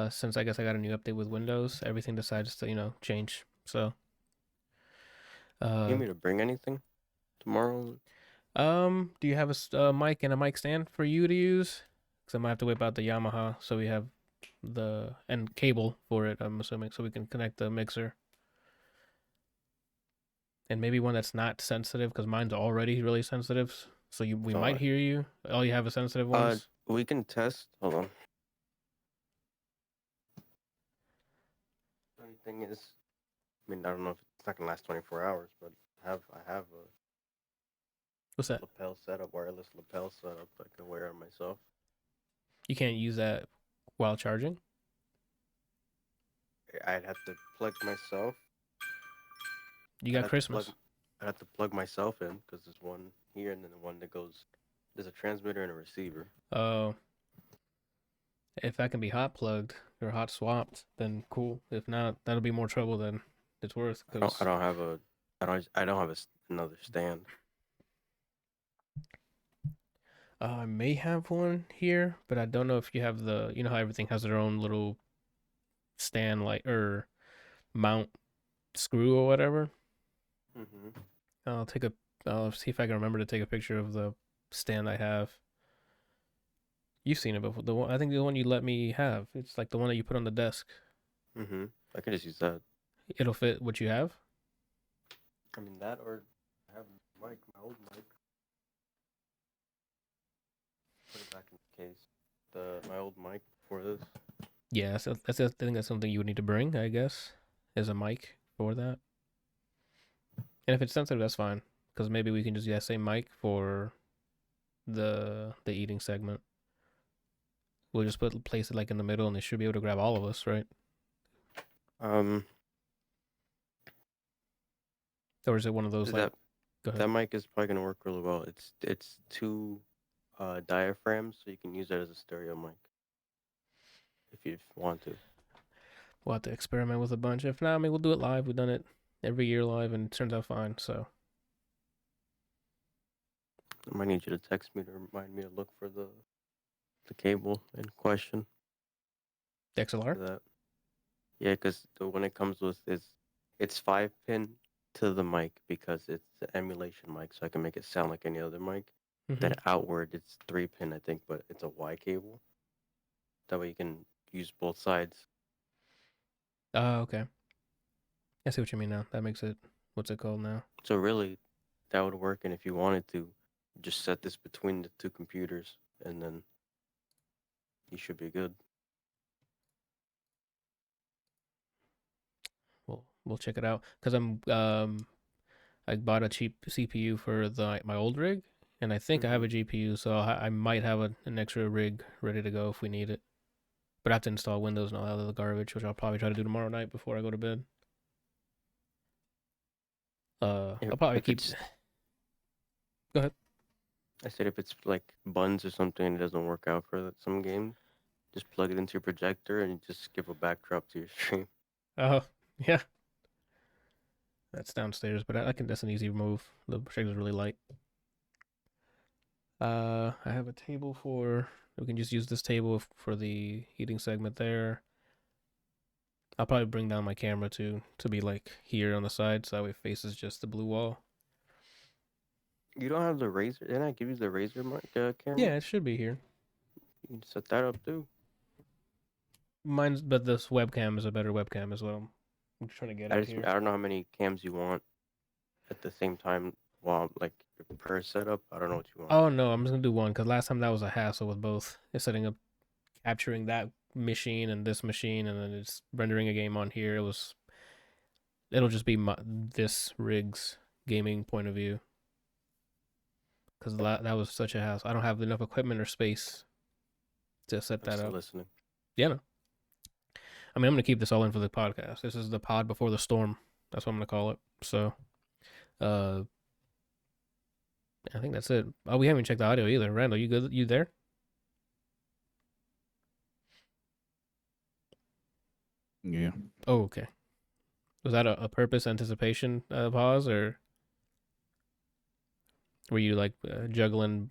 Since I guess I got a new update with Windows, everything decides to change. So You uh need me to bring anything tomorrow? do you have a mic and a mic stand for you to use? Because I might have to whip out the Yamaha so we have the and cable for it. I'm assuming so we can connect the mixer and maybe one that's not sensitive because mine's already really sensitive. So we So, might hear you. All you have is sensitive ones. we can test. Hold on. The only thing is, I mean, I don't know if it's not gonna last 24 hours, but I have a What's that? lapel setup, wireless lapel setup I can wear on myself. You can't use that while charging. I'd have to plug myself. You I'd got have to plug. Christmas. I'd have to plug myself in because there's one here and then the one that goes. There's a transmitter and a receiver. Oh, if that can be hot plugged or hot swapped, then cool. If not, that'll be more trouble than it's worth. I don't. I Because don't have a. I don't have another stand. I may have one here, but I don't know if you have the. You know how everything has their own little stand, like or mount screw or whatever. Mm-hmm. I'll take a. I'll see if I can remember to take a picture of the stand I have. You've seen it before. The one I think the one you let me have. It's like the one that you put on the desk. Mm-hmm. I can just use that. It'll fit what you have. I mean that, or I have my old mic. Put it back in the case. My old mic before this. Yeah, so I think that's something you would need to bring. I guess as a mic for that. And if it's sensitive, that's fine. Because maybe we can just use that same mic for the eating segment. We'll just place it like in the middle, and it should be able to grab all of us, right? Um, Or is it one of those like? that Go ahead. that mic is probably gonna work really well. It's two diaphragms, so you can use that as a stereo mic if you want to. We'll have to experiment with a bunch. If not, I mean, we'll do it live. We've done it every year live, and it turns out fine. So I might need you to text me to remind me to look for the cable in question the XLR. for that. Yeah, because when it comes with it's 5 pin to the mic because it's an emulation mic, so I can make it sound like any other mic. Mm-hmm. Then outward, it's 3 pin, I think, but it's a Y cable. That way you can use both sides. Oh, okay. I see what you mean now. That makes it. What's it called now? So really, that would work. And if you wanted to, just set this between the two computers, and then you should be good. We'll check it out because I bought a cheap CPU for my old rig, and I think I have Mm-hmm. a GPU, so I might have an extra rig ready to go if we need it. But I have to install Windows and all that other garbage, which I'll probably try to do tomorrow night before I go to bed. I'll probably If keep. it's, Go ahead. I said if it's like buns or something and it doesn't work out for some game, just plug it into your projector and just give a backdrop to your stream. Oh, yeah, that's downstairs, but that's an easy move. The projector's really light. I have a table for. We can just use this table for the eating segment there. I'll probably bring down my camera to be like here on the side, so that way it faces just the blue wall. You don't have the razor? Didn't I give you the razor mic camera? Yeah, it should be here. You can set that up too. Mine's, but this webcam is a better webcam as well. I'm just trying to get it here. I don't know how many cams you want at the same time while like per setup. I don't know what you want. Oh no, I'm just gonna do one because last time that was a hassle with both. It's setting up, capturing that machine and this machine, and then it's rendering a game on here. It'll just be this rig's gaming point of view because that was such a hassle. I don't have enough equipment or space to set I'm that still up. listening. Yeah, no. I mean, I'm gonna keep this all in for the podcast. This is the pod before the storm. That's what I'm gonna call it. So, uh, I think that's it. Oh, we haven't checked the audio either. Randall, you good? You there? Yeah. Oh, okay. Was that a purpose anticipation pause, or were you like juggling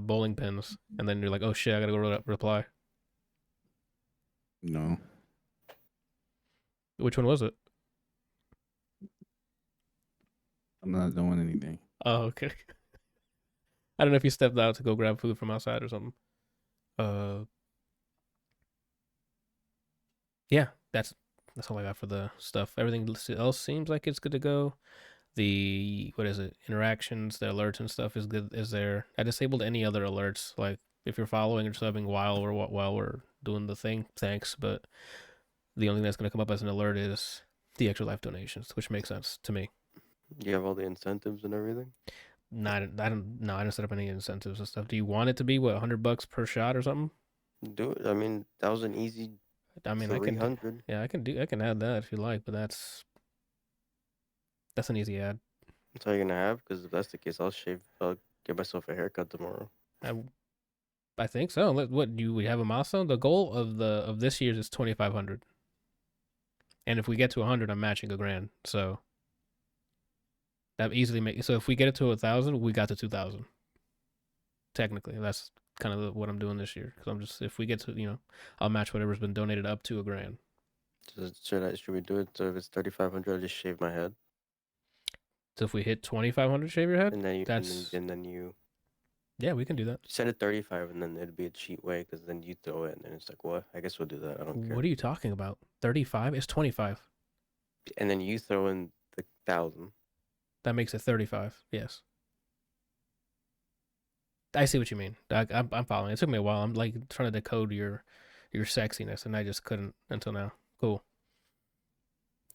bowling pins and then you're like, oh shit, I gotta go reply? No. Which one was it? I'm not doing anything. Oh, okay. I don't know if you stepped out to go grab food from outside or something. Yeah, that's all I got for the stuff. Everything else seems like it's good to go. The what is it? Interactions, the alerts and stuff is good. Is there? I disabled any other alerts, like if you're following or subbing while we're doing the thing. Thanks, but the only thing that's gonna come up as an alert is the extra life donations, which makes sense to me. You have all the incentives and everything. I didn't set up any incentives and stuff. Do you want it to be what $100 per shot or something? Do it. I mean, that was an easy I mean, 300. I can add that if you like, but that's an easy add. That's all you're gonna have. Because if that's the case, I'll get myself a haircut tomorrow. I think so. What do we have a milestone? The goal of this year's is 2,500, and if we get to 100, I'm matching $1,000. So that easily make. So if we get it to 1,000, we got to 2,000. Technically, that's kind of what I'm doing this year. Because I'm just if we get to I'll match whatever's been donated up to $1,000. Should we do it? So if it's 3,500, I'll just shave my head. So if we hit 2,500, shave your head. And then you Yeah, we can do that. send it 35, and then it'd be a cheat way. Because then you throw it, and then it's like, what? I guess we'll do that. I don't care. What are you talking about? 35? It's 25. And then you throw in the 1,000. That makes it 35. Yes. I see what you mean. I'm following. It took me a while. I'm like trying to decode your sexiness, and I just couldn't until now. Cool.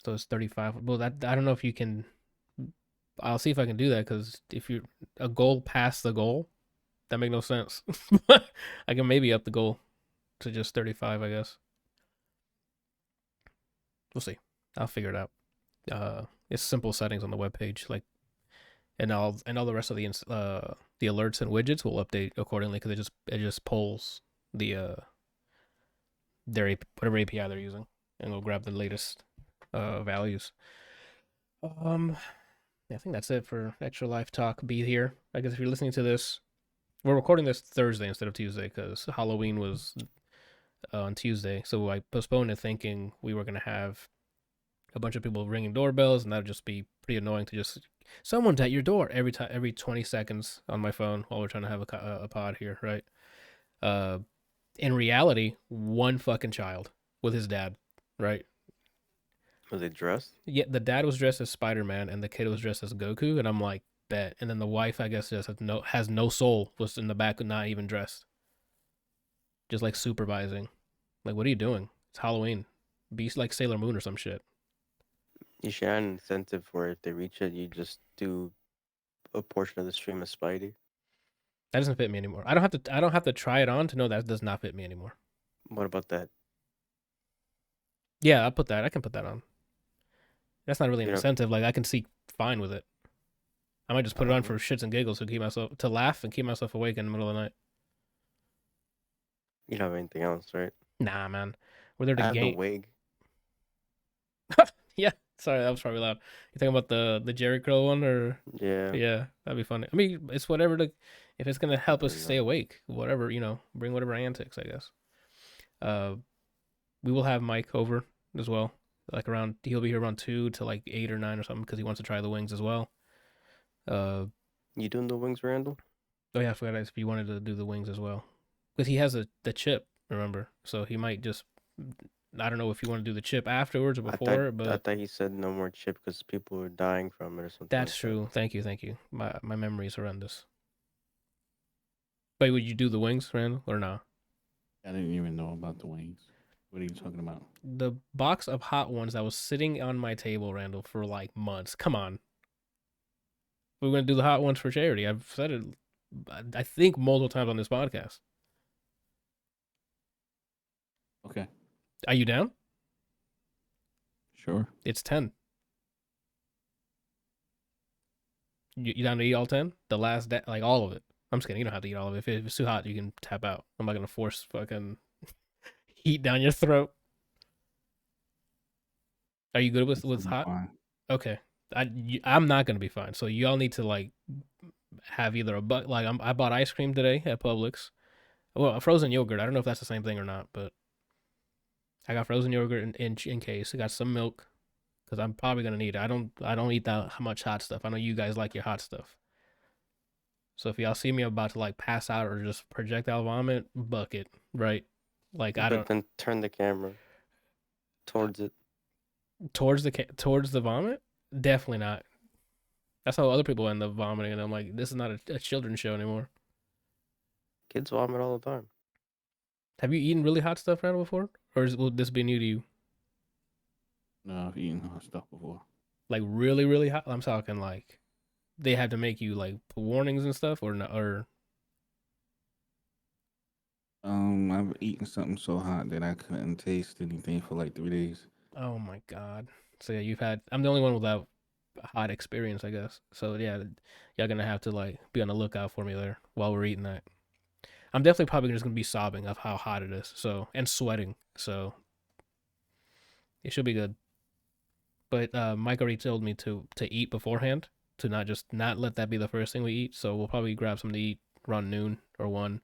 So it's 35. Well, I don't know if you can. I'll see if I can do that because if you a goal past the goal, that make no sense. I can maybe up the goal to just 35, I guess. We'll see. I'll figure it out. It's simple settings on the webpage, like, and all the rest of the alerts and widgets will update accordingly because it just pulls the their whatever API they're using, and it'll grab the latest values. I think that's it for Extra Life Talk. Be here. I guess if you're listening to this, we're recording this Thursday instead of Tuesday because Halloween was on Tuesday. So I postponed it thinking we were going to have a bunch of people ringing doorbells, and that would just be pretty annoying to just someone's at your door every 20 seconds on my phone while we're trying to have a pod here, right? In reality, one fucking child with his dad, right? Was they dressed? Yeah, the dad was dressed as Spider-Man and the kid was dressed as Goku, and I'm like, bet. And then the wife, I guess, just has no soul, was in the back, not even dressed, just like supervising. Like, what are you doing? It's Halloween. Be like Sailor Moon or some shit. You should have an incentive for it. If they reach it, you just do a portion of the stream as Spidey. That doesn't fit me anymore. I don't have to try it on to know that does not fit me anymore. What about that? Yeah, I can put that on. That's not really an incentive. Like, I can see fine with it. I might just put it on for shits and giggles to laugh and keep myself awake in the middle of the night. You don't have anything else, right? Nah, man. We're there to I game. have the wig. Yeah. Sorry, that was probably loud. You talking about the Jerry Curl one, or? Yeah. Yeah, that'd be funny. I mean, it's whatever if it's gonna help us stay awake, whatever, bring whatever antics, I guess. We will have Mike over as well. Like he'll be here around 2 to like 8 or 9 or something because he wants to try the wings as well. You doing the wings, Randall? Oh yeah, I forgot if you wanted to do the wings as well, because he has the chip, remember? So he might just. I don't know if you want to do the chip afterwards or before, but I thought he said no more chip because people were dying from it or something. That's true. Thank you. My memory is horrendous. But would you do the wings, Randall, or not? I didn't even know about the wings. What are you talking about? The box of hot ones that was sitting on my table, Randall, for like months. Come on. We're going to do the hot ones for charity. I've said it, I think, multiple times on this podcast. Okay. Are you down? Sure. It's 10. You down to eat all 10? The last day, like all of it. I'm just kidding. You don't have to eat all of it. If it's too hot, you can tap out. I'm not going to force fucking heat down your throat. Are you good with hot? Fine. Okay. I'm not going to be fine. So y'all need to like have either I bought ice cream today at Publix. Well, a frozen yogurt. I don't know if that's the same thing or not, but I got frozen yogurt in case. I got some milk because I'm probably gonna need it. I don't eat that much hot stuff. I know you guys like your hot stuff. So if y'all see me about to like pass out or just projectile vomit, bucket, right? Like I But don't then turn the camera towards it. towards the vomit. Definitely not. That's how other people end up vomiting, and I'm like, this is not a children's show anymore. Kids vomit all the time. Have you eaten really hot stuff, Randall, before, or will this be new to you? No, I've eaten hot stuff before. Like really, really hot. I'm talking like they had to make you like put warnings and stuff, or no, or I've eaten something so hot that I couldn't taste anything for like 3 days. oh my god. So yeah, you've had. I'm the only one without a hot experience, I guess. So yeah, y'all gonna have to like be on the lookout for me there while we're eating that. I'm definitely probably just gonna be sobbing of how hot it is. So and sweating. So it should be good. But Mike already told me to eat beforehand, to not let that be the first thing we eat. So we'll probably grab something to eat around noon or 1,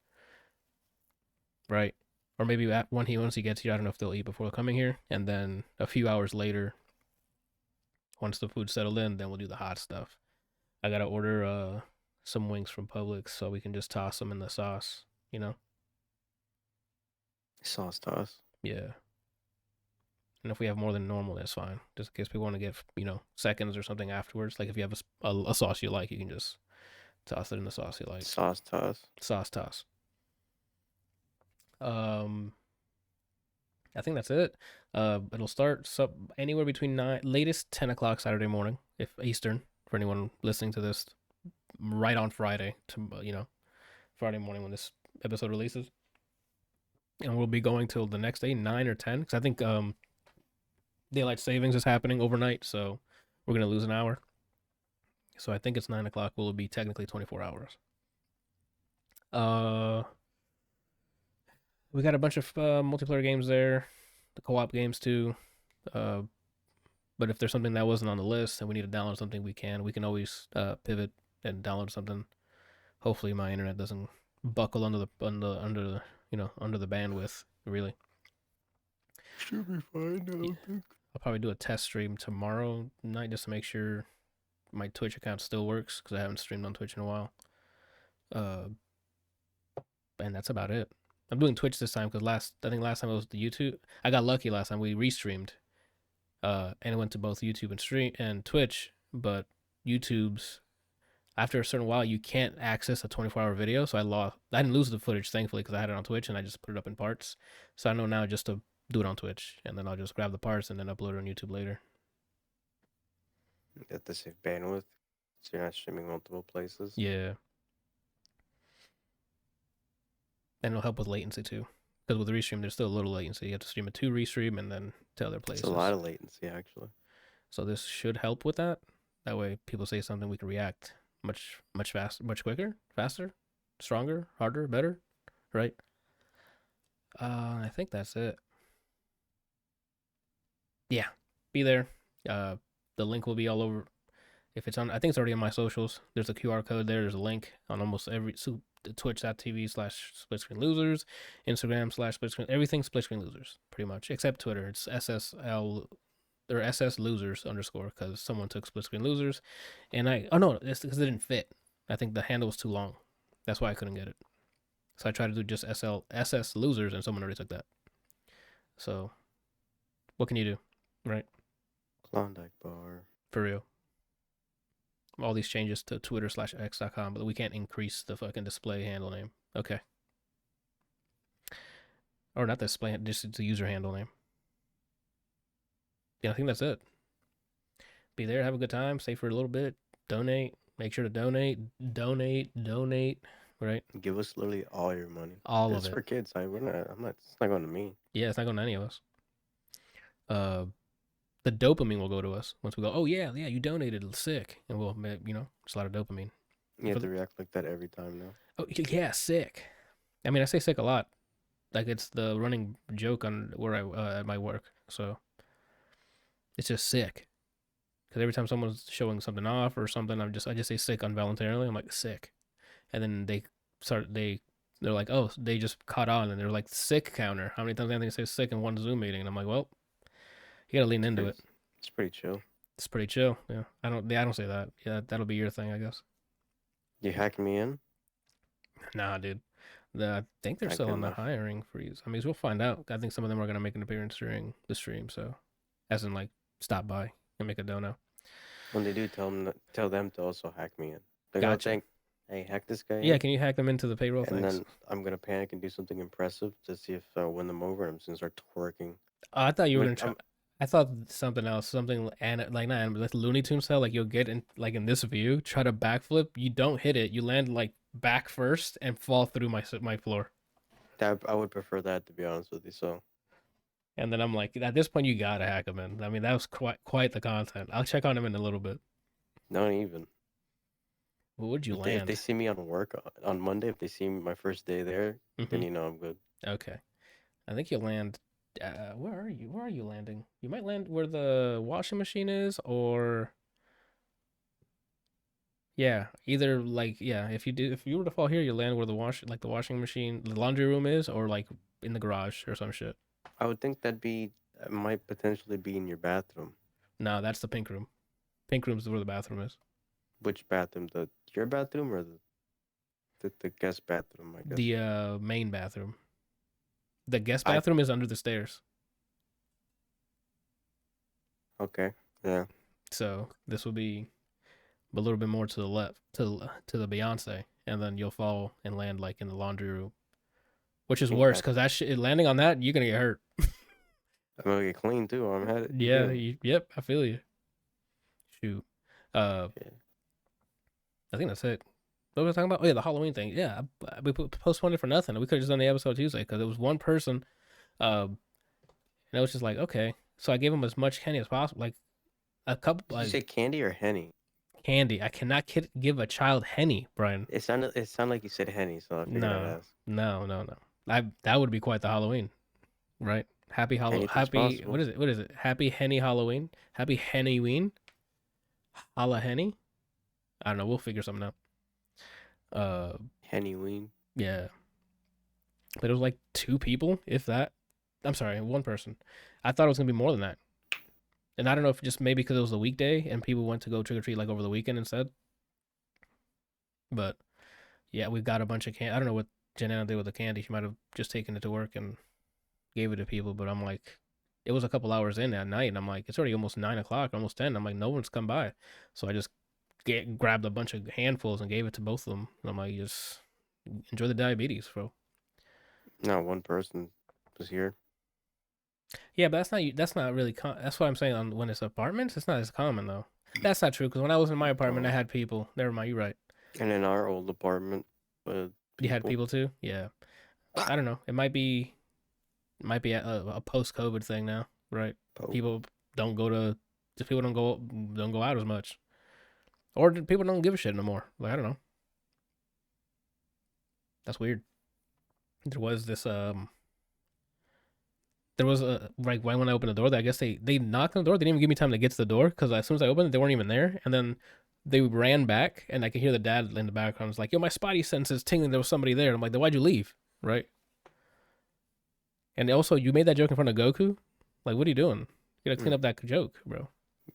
right? Or maybe once he gets here, I don't know if they'll eat before coming here, and then a few hours later, once the food's settled in, then we'll do the hot stuff. I gotta order some wings from Publix so we can just toss them in the sauce. You know? Sauce toss. Yeah. And if we have more than normal, that's fine. Just in case we want to get seconds or something afterwards. Like if you have a sauce you like, you can just toss it in the sauce you like. Sauce toss. Sauce toss. I think that's it. It'll start anywhere between latest 10 o'clock Saturday morning, if Eastern, for anyone listening to this right on Friday, Friday morning when this episode releases. And we'll be going till the next day, 9 or 10, because I think daylight savings is happening overnight, so we're gonna lose an hour. So I think it's 9 o'clock. Will be technically 24 hours. We got a bunch of multiplayer games there, the co-op games too. But if there's something that wasn't on the list and we need to download something, we can always pivot and download something. Hopefully my internet doesn't buckle under the bandwidth, really. Should be fine, I don't think. I'll probably do a test stream tomorrow night just to make sure my Twitch account still works, because I haven't streamed on Twitch in a while. And that's about it. I'm doing Twitch this time because I think last time it was the YouTube. I got lucky last time we restreamed, and it went to both YouTube and Twitch. But YouTube's, after a certain while, you can't access a 24-hour video. So I didn't lose the footage, thankfully, because I had it on Twitch and I just put it up in parts. So I know now just to do it on Twitch, and then I'll just grab the parts and then upload it on YouTube later. You have to save bandwidth, so you're not streaming multiple places. Yeah. And it'll help with latency too, because with the restream, there's still a little latency. You have to stream it to restream and then to other places. It's a lot of latency, actually. So this should help with that. That way, people say something, we can react much faster, much quicker, faster, stronger, harder, better, right? I think that's it. Yeah, be there. The link will be all over. If it's on, I think it's already on my socials. There's a QR code there. There's a link on almost every twitch.tv/splitscreenlosers, Instagram/splitscreen, everything Split Screen Losers, pretty much, except Twitter. It's SSL or SS Losers _, because someone took Split Screen Losers, and it's because it didn't fit. I think the handle was too long. That's why I couldn't get it. So I tried to do just SS Losers, and someone already took that. So what can you do, right? Klondike bar. For real. All these changes to Twitter/X.com, but we can't increase the fucking display handle name. Okay. Or not display, just the user handle name. Yeah, I think that's it. Be there, have a good time, stay for a little bit, donate. Make sure to donate, right? Give us literally all your money. All of It's it. for kids. It's not going to me. Yeah, it's not going to any of us. The dopamine will go to us once we go, oh yeah, you donated, sick. And we'll, it's a lot of dopamine. You have to react like that every time now. Oh yeah, sick. I mean, I say sick a lot. Like it's the running joke on where at my work. So it's just sick. Because every time someone's showing something off or something, I just say sick involuntarily. I'm like, sick. And then they They're like, oh, they just caught on, and they're like, sick counter. How many times Anthony says sick in one Zoom meeting? And I'm like, well, you gotta lean into it. It's pretty chill. It's pretty chill. Yeah, I don't say that. Yeah, that'll be your thing, I guess. You hacking me in? Nah, dude. I think they're still on the hiring freeze. I mean, we'll find out. I think some of them are gonna make an appearance during the stream. So, as in like, stop by and make a dono. When they do, tell them to also hack me in. They're Gotcha. gonna think, hey, hack this guy. Yeah, in, can you hack them into the payroll? and Thanks. then I'm gonna panic and do something impressive to see if I'll win them over. And I'm gonna start twerking. I thought you were Like, gonna try. I thought something else, something like not like Looney Tunes style. Like you'll get in like in this view, try to backflip. You don't hit it. You land like back first and fall through my floor. I would prefer that, to be honest with you. So, And then I'm like, at this point, you gotta hack him in. I mean, that was quite the content. I'll check on him in a little bit. not even. What would you land? If they see me on work on Monday, if they see my first day there, then you know I'm good. Okay, I think you'll land. Where are you? Where are you landing? You might land where the washing machine is, or yeah, either like if you were to fall here, you land where the washing machine, the laundry room is, or like in the garage or some shit. I would think might potentially be in your bathroom. No, that's the pink room. Pink room's where the bathroom is. Which bathroom? Your bathroom or the guest bathroom? I guess. The main bathroom. The guest bathroom is under the stairs. Okay. Yeah. So this will be a little bit more to the left, to the Beyonce, and then you'll fall and land like in the laundry room, which is worse because landing on that, you're gonna get hurt. I'm gonna get clean too. I'm headed. Yeah. Yep. I feel you. Shoot. Yeah. I think that's it. What was I talking about? Oh yeah, the Halloween thing. Yeah, we postponed it for nothing. We could have just done the episode Tuesday because it was one person, and it was just like, okay. So I gave him as much candy as possible, like a couple. Did you say candy or Henny? Candy. I cannot give a child Henny, Brian. It sounded like you said Henny, so I figured I'd ask. No. That would be quite the Halloween, right? Happy Halloween. Happy. What is it? What is it? Happy Henny Halloween. Happy Hennyween. Holla Henny. I don't know. We'll figure something out. Hennyween. Yeah. But it was like 2 people, if that. I'm sorry, 1 person. I thought it was gonna be more than that. And I don't know if just maybe because it was a weekday and people went to go trick or treat like over the weekend instead. But yeah, we got a bunch of candy. I don't know what Janana did with the candy. She might have just taken it to work and gave it to people. But I'm like, it was a couple hours in at night, and I'm like, it's already almost 9 o'clock, almost 10. I'm like, no one's come by, so I just grabbed a bunch of handfuls and gave it to both of them. And I'm like, just enjoy the diabetes, bro. No, 1 person was here. Yeah, but that's not really that's what I'm saying. When it's apartments, it's not as common though. That's not true because when I was in my apartment, I had people. Never mind, you're right. And in our old apartment, you had people too. Yeah, I don't know. It might be a post-COVID thing now, right? People don't go out as much, or people don't give a shit no more. Like I don't know. That's weird. There was this like when I opened the door, I guess they knocked on the door. They didn't even give me time to get to the door because as soon as I opened it, they weren't even there. And then they ran back, and I could hear the dad in the background. Was like, "Yo, my spidey sense is tingling. There was somebody there." I'm like, "Then why'd you leave?" Right? And also, you made that joke in front of Goku. Like, what are you doing? You gotta clean up that joke, bro.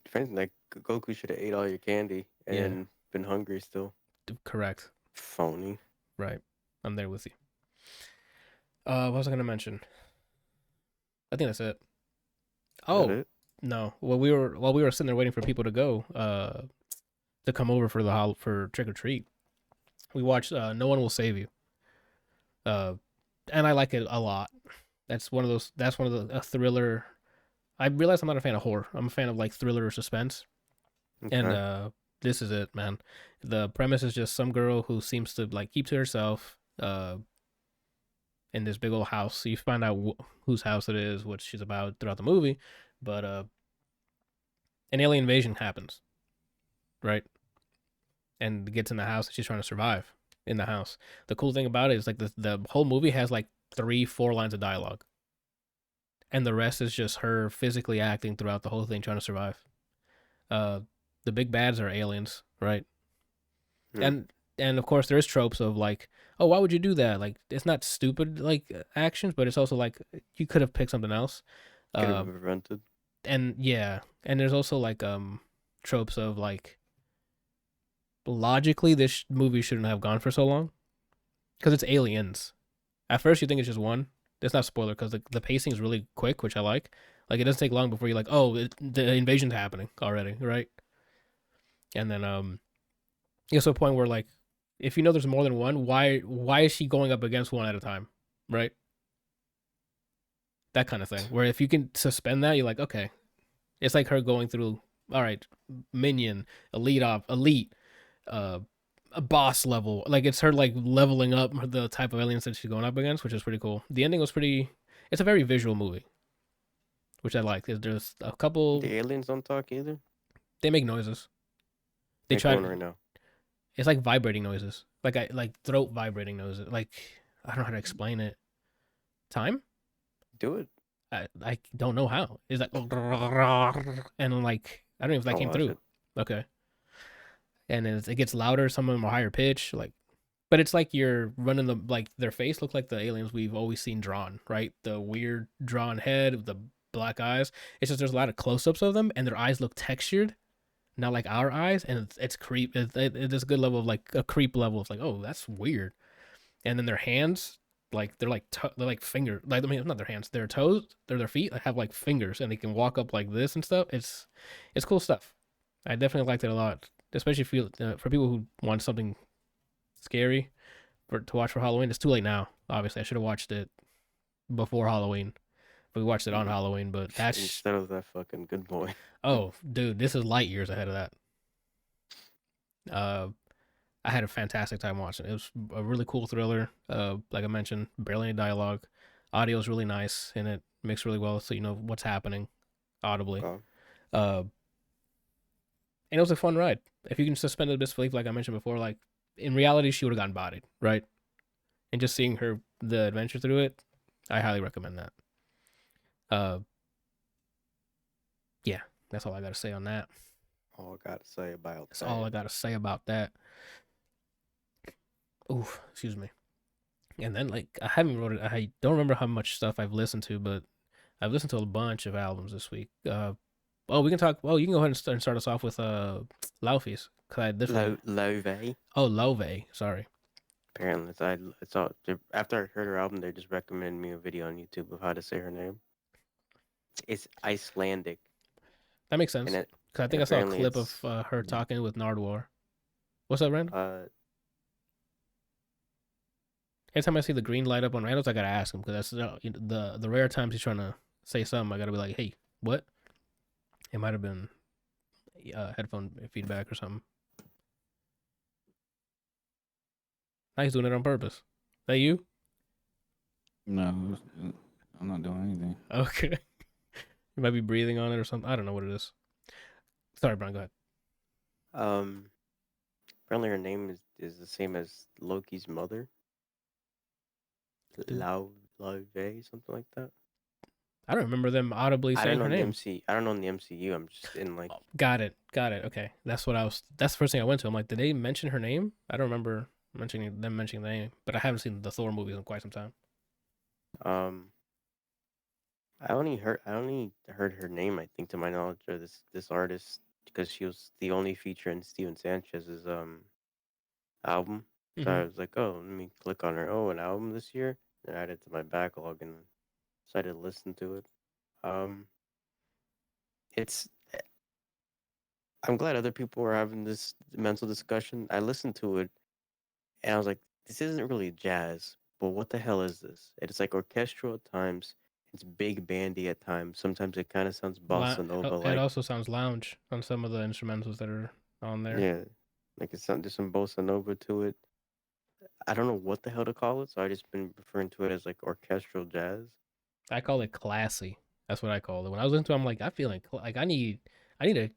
If anything, like Goku should have ate all your candy and been hungry still. Correct. Phony. Right. I'm there with you. What was I gonna mention? I think that's it. Oh no! While we were sitting there waiting for people to go, to come over for trick or treat, we watched No One Will Save You. And I like it a lot. That's one of the thriller. I realize I'm not a fan of horror. I'm a fan of like thriller or suspense. Okay. And this is it, man. The premise is just some girl who seems to like keep to herself. In this big old house. So you find out whose house it is, what she's about throughout the movie. But an alien invasion happens, right? And gets in the house and she's trying to survive in the house. The cool thing about it is like the whole movie has like 3-4 lines of dialogue. And the rest is just her physically acting throughout the whole thing trying to survive. The big bads are aliens, right? And And of course, there's tropes of like, oh, why would you do that? Like, it's not stupid like actions, but it's also like you could have picked something else. Could Uh, have prevented. and yeah, and there's also like tropes of like logically this movie shouldn't have gone for so long because it's aliens. At first, you think it's just one. It's not a spoiler because the pacing is really quick, which I like. Like it doesn't take long before you're like, oh, the invasion's happening already, right? And then it gets to a point where like, if you know there's more than one, why is she going up against one at a time, right? That kind of thing. Where if you can suspend that, you're like, okay, it's like her going through. All right, minion, elite, uh, a boss level. Like it's her like leveling up the type of aliens that she's going up against, which is pretty cool. The ending was pretty. It's a very visual movie, which I like. There's a couple. The aliens don't talk either. They make noises. They Make try. one right now. It's like vibrating noises, like throat vibrating noises. Like I don't know how to explain it. Time? Do it. I don't know how. It's like and like I don't know if that I'll came watch through. it. Okay. And it gets louder. Some of them are higher pitch. Like, but it's like you're running the like their face look like the aliens we've always seen drawn, right? The weird drawn head with the black eyes. It's just there's a lot of close-ups of them, and their eyes look textured, not like our eyes, and it's creep. It's a good level of like a creep level. It's like, oh, that's weird. And then their hands, like they're like finger, like I mean not their hands, their toes, their feet have like fingers, and they can walk up like this and stuff. It's cool stuff. I definitely liked it a lot, especially for people who want something scary to watch for Halloween. It's too late now. Obviously, I should have watched it before Halloween. But we watched it on Halloween. But that's Instead of that fucking good boy. oh, dude, this is light years ahead of that. I had a fantastic time watching it. It was a really cool thriller. Like I mentioned, barely any dialogue. Audio is really nice and it mixed really well, so you know what's happening audibly. Okay. And it was a fun ride. If you can suspend the disbelief, like I mentioned before, like in reality, she would have gotten bodied, right? And just seeing the adventure through it, I highly recommend that. Yeah, that's all I got to say on that. All I got to say about That's all I got to say about that. Oof, excuse me. And then like I haven't wrote it. I don't remember how much stuff I've listened to, but I've listened to a bunch of albums this week. We can talk. Well, you can go ahead and start us off with Laufey's. Love. Oh, Love. Sorry. Apparently, it's all. After I heard her album, they just recommended me a video on YouTube of how to say her name. It's Icelandic. That makes sense. Because I think I saw a clip of her talking with Nardwar. What's up, Rand? Every time I see the green light up on Randall's, I gotta ask him because that's the rare times he's trying to say something. I gotta be like, "Hey, what?" It might have been headphone feedback or something. Now he's doing it on purpose. Is that you? No, I'm not doing anything. Okay. You might be breathing on it or something. I don't know what it is. Sorry, Brian. Go ahead. Apparently her name is the same as Loki's mother. Lauve, something like that. I don't remember them audibly saying her name. I don't know in the MCU. I'm just in like. Oh, got it. Okay, that's the first thing I went to. I'm like, did they mention her name? I don't remember mentioning the name, but I haven't seen the Thor movies in quite some time. I only heard her name, I think, to my knowledge, of this artist, because she was the only feature in Steven Sanchez's album. So I was like, oh, let me click on her. Oh, an album this year, and add it to my backlog, and decided to listen to it. I'm glad other people were having this mental discussion. I listened to it, and I was like, this isn't really jazz, but what the hell is this? It's like orchestral at times. It's big bandy at times. Sometimes it kind of sounds bossa nova. It also sounds lounge on some of the instrumentals that are on there. Yeah, like there's some bossa nova to it. I don't know what the hell to call it, so I just been referring to it as like orchestral jazz. I call it classy. That's what I call it. When I was listening to it, I'm like, I feel like I need to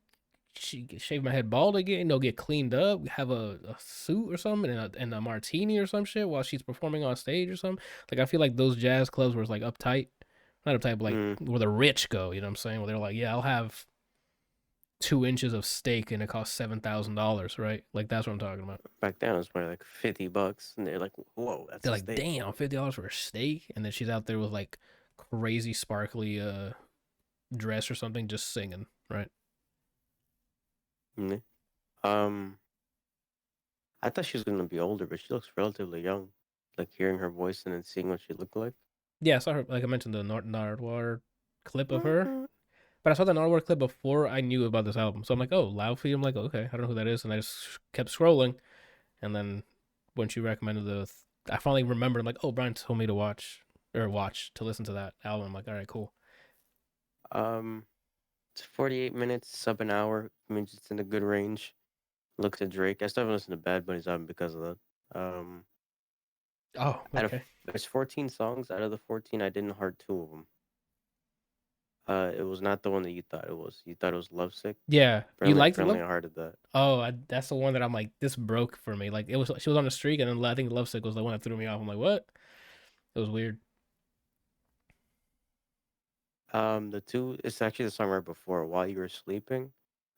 shave my head bald again, get cleaned up, have a suit or something, and a martini or some shit while she's performing on stage or something. Like I feel like those jazz clubs were like uptight, not uptight, but like where the rich go. You know what I'm saying? Where they're like, yeah, I'll have 2 inches of steak and it costs $7,000, right? Like that's what I'm talking about. Back then it was probably like $50, and they're like, "Whoa, that's They're a like, steak." damn, $50 for a steak, and then she's out there with like crazy sparkly dress or something, just singing, right? Mhm. I thought she was gonna be older, but she looks relatively young. Like hearing her voice and then seeing what she looked like. Yeah, I saw her. Like I mentioned, the Nardwar clip of her, Mhm. but I saw the Nardwar clip before I knew about this album. So I'm like, oh, Laufey. I'm like, okay, I don't know who that is, and I just kept scrolling, and then when she recommended I finally remembered. I'm like, oh, Brian told me to watch to listen to that album. I'm like, all right, cool. Um, it's 48 minutes, sub an hour. I mean, it's in a good range. Look at Drake. I still haven't listened to Bad Bunny's album because of that. Oh, Out of okay. there's 14 songs. Out of the 14, I didn't heart two of them. It was not the one that you thought it was. You thought it was Lovesick. Yeah, you Apparently, liked apparently Love. I hearted that. Oh, that's the one that I'm like, this broke for me. Like it was, she was on the streak, and then I think Lovesick was the one that threw me off. I'm like, what? It was weird. It's actually the song right before, While You Were Sleeping,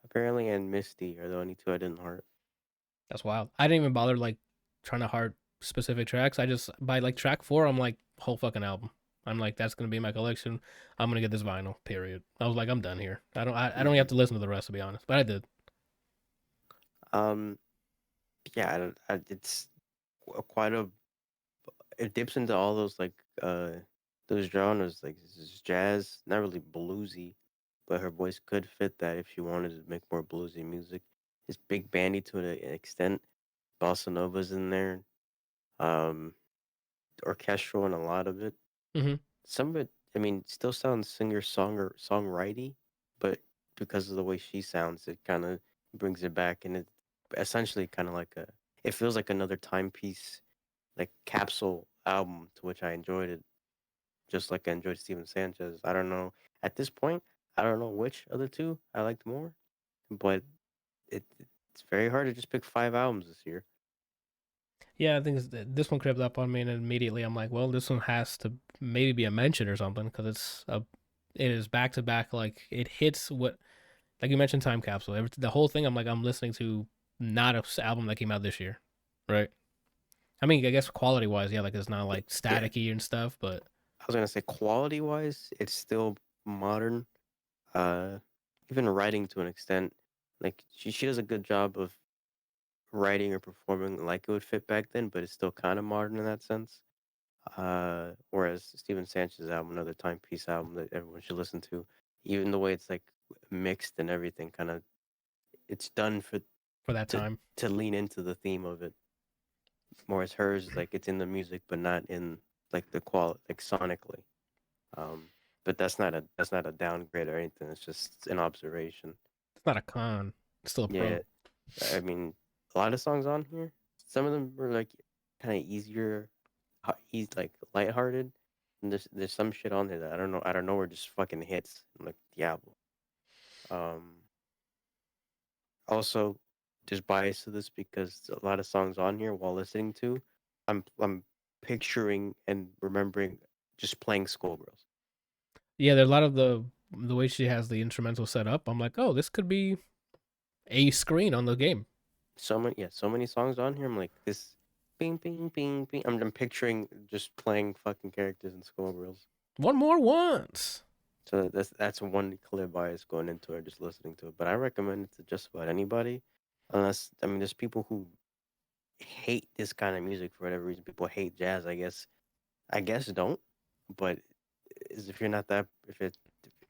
apparently, and Misty are the only two I didn't heart. That's wild. I didn't even bother like trying to heart specific tracks. I just by like track 4, I'm like whole fucking album. I'm like that's gonna be my collection. I'm gonna get this vinyl. Period. I was like I'm done here. I don't have to listen to the rest to be honest, but I did. Um, yeah, it's quite a. It dips into all those those genres like this is jazz, not really bluesy, but her voice could fit that if she wanted to make more bluesy music. It's big bandy to an extent. Bossa nova's in there. Um, orchestral in a lot of it. Mm-hmm. Some of it, I mean, still sounds singer songwriting, but because of the way she sounds, it kind of brings it back, and it essentially kind of like a. It feels like another timepiece, like capsule album to which I enjoyed it, just like I enjoyed Steven Sanchez. I don't know at this point. I don't know which of the two I liked more, but it's very hard to just pick 5 albums this year. Yeah, I think this one crept up on me, and immediately I'm like, well, this one has to maybe be a mention or something because it is back to back. Like it hits what, like you mentioned, time capsule. The whole thing. I'm like, I'm listening to not a album that came out this year, right? I mean, I guess quality wise, yeah, like it's not like Yeah, staticky and stuff, but I was gonna say quality wise, it's still modern. Uh, Even writing to an extent, like she does a good job of writing or performing like it would fit back then, but it's still kind of modern in that sense. Whereas Steven Sanchez's album, another timepiece album that everyone should listen to, even the way it's like mixed and everything, kind of it's done for that to time. to lean into the theme of it. Whereas hers, like it's in the music, but not in like the quality, like sonically. Um, but that's not a downgrade or anything. It's just an observation. It's not a con. It's still a Yeah, pro. I mean, a lot of songs on here. Some of them were like kind of easier, easy, like lighthearted. And there's some shit on there that I don't know where just fucking hits like Diablo. Um, Also, there's bias to this because a lot of songs on here while listening to, I'm picturing and remembering just playing Schoolgirls. Yeah, there's a lot of the way she has the instrumental set up. I'm like, oh, this could be a screen on the game. So many songs on here. I'm like this, bing, bing, bing, bing. I'm picturing just playing fucking characters in Schoolgirls. One more once. So that's one clear bias going into it, just listening to it. But I recommend it to just about anybody, unless I mean, there's people who hate this kind of music for whatever reason. People hate jazz. I guess don't. But if you're not that,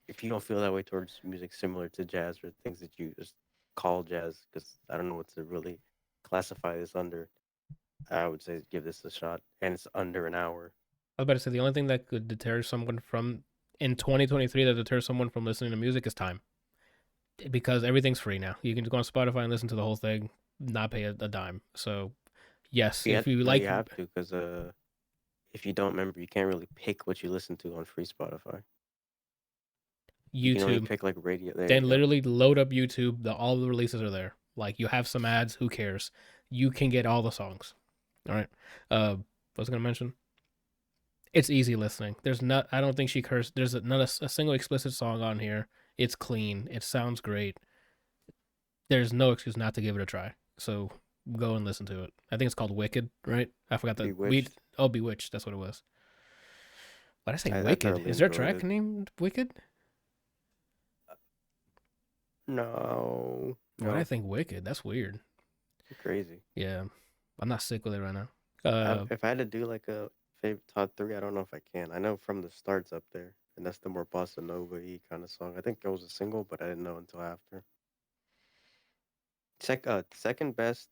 if you don't feel that way towards music similar to jazz or things that you just call jazz, because I don't know what to really classify this under, I would say give this a shot. And it's under an hour. I was about to say the only thing that could deter someone from in 2023 that deters someone from listening to music is time, because everything's free now. You can just go on Spotify and listen to the whole thing, not pay a dime. So yes, if you Well, you like have to, because if you don't remember, you can't really pick what you listen to on free Spotify. You can only YouTube, pick like radio. There you then go. literally load up YouTube. All the releases are there. Like you have some ads, who cares? You can get all the songs. All right. What was I gonna mention? It's easy listening. There's not. I don't think she cursed. There's not a single explicit song on here. It's clean. It sounds great. there's no excuse not to give it a try. So go and listen to it. I think it's called Wicked, right? I forgot that. Bewitched. Bewitched. That's what it was. Why did I say I Wicked? thoroughly Is there a enjoyed track it. named Wicked? No, Why did I no, think Wicked? That's weird. crazy. Yeah, I'm not sick with it right now. If I had to do like a favorite top three, I don't know if I can. I know From the Start's up there, and that's the more bossa nova-y kind of song. I think it was a single, but I didn't know until after. Second best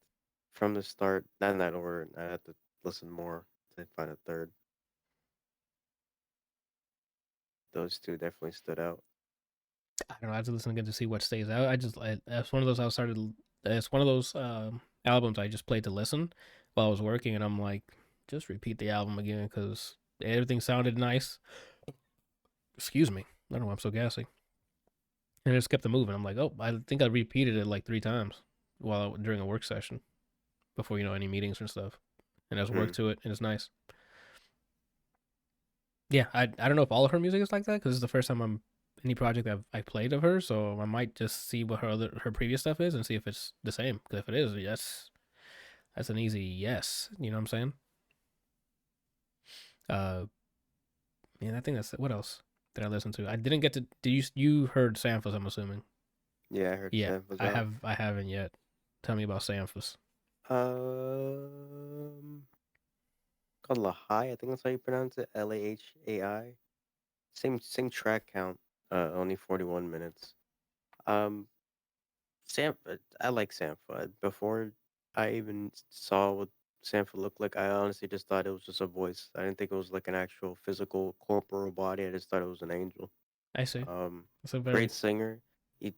From the Start, not in that order. I had to listen more to find a third. Those two definitely stood out. I don't know. I have to listen again to see what stays out. It's one of those It's one of those albums I just played to listen while I was working, and I'm like, just repeat the album again because everything sounded nice. Excuse me. I don't know why I'm so gassy. And I just kept it moving. I'm like, oh, I think I repeated it like 3 times during a work session before any meetings and stuff. And there's work Hmm. to it, and it's nice. Yeah, I don't know if all of her music is like that because it's the first time any project I played of her, so I might just see what her previous stuff is and see if it's the same. Because if it is, yes, that's an easy yes. You know what I'm saying? Uh, Man, I think that's what else did I listen to? I didn't get to. Did you heard Samphas? I'm assuming. Yeah, I heard Yeah, Sam was out. I haven't yet. Tell me about Samphas. Um, called Lahai. I think that's how you pronounce it. Lahai. Same track count. Only 41 minutes. Um, I like Sampha. Before I even saw what Sampha looked like, I honestly just thought it was just a voice. I didn't think it was like an actual physical corporeal body. I just thought it was an angel. I see. Um, It's a very. Great singer. He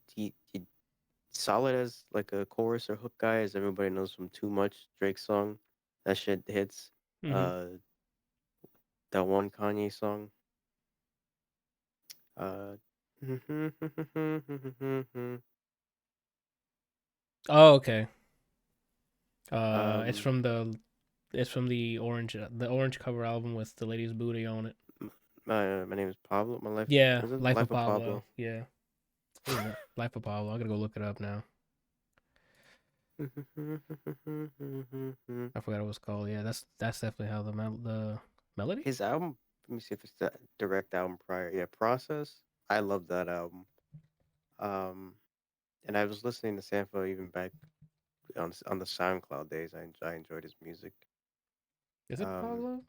solid as like a chorus or hook guy, as everybody knows from Too Much Drake's song. That shit hits. Mm-hmm. Uh, that one Kanye song. Uh, Oh, okay. It's um, from the orange cover album with the lady's booty on it. my name is Pablo. My life Yeah, is it Life of Life of Pablo. Pablo. Yeah, what is it? Life of Pablo. I gotta go look it up now. I forgot what it was called. Yeah, that's definitely how the melody. His album. Let me see if it's the direct album prior. Yeah, Process. I love that album. Um, and I was listening to Sampha even back on the SoundCloud days. I enjoyed his music. Is it Um, Pablo?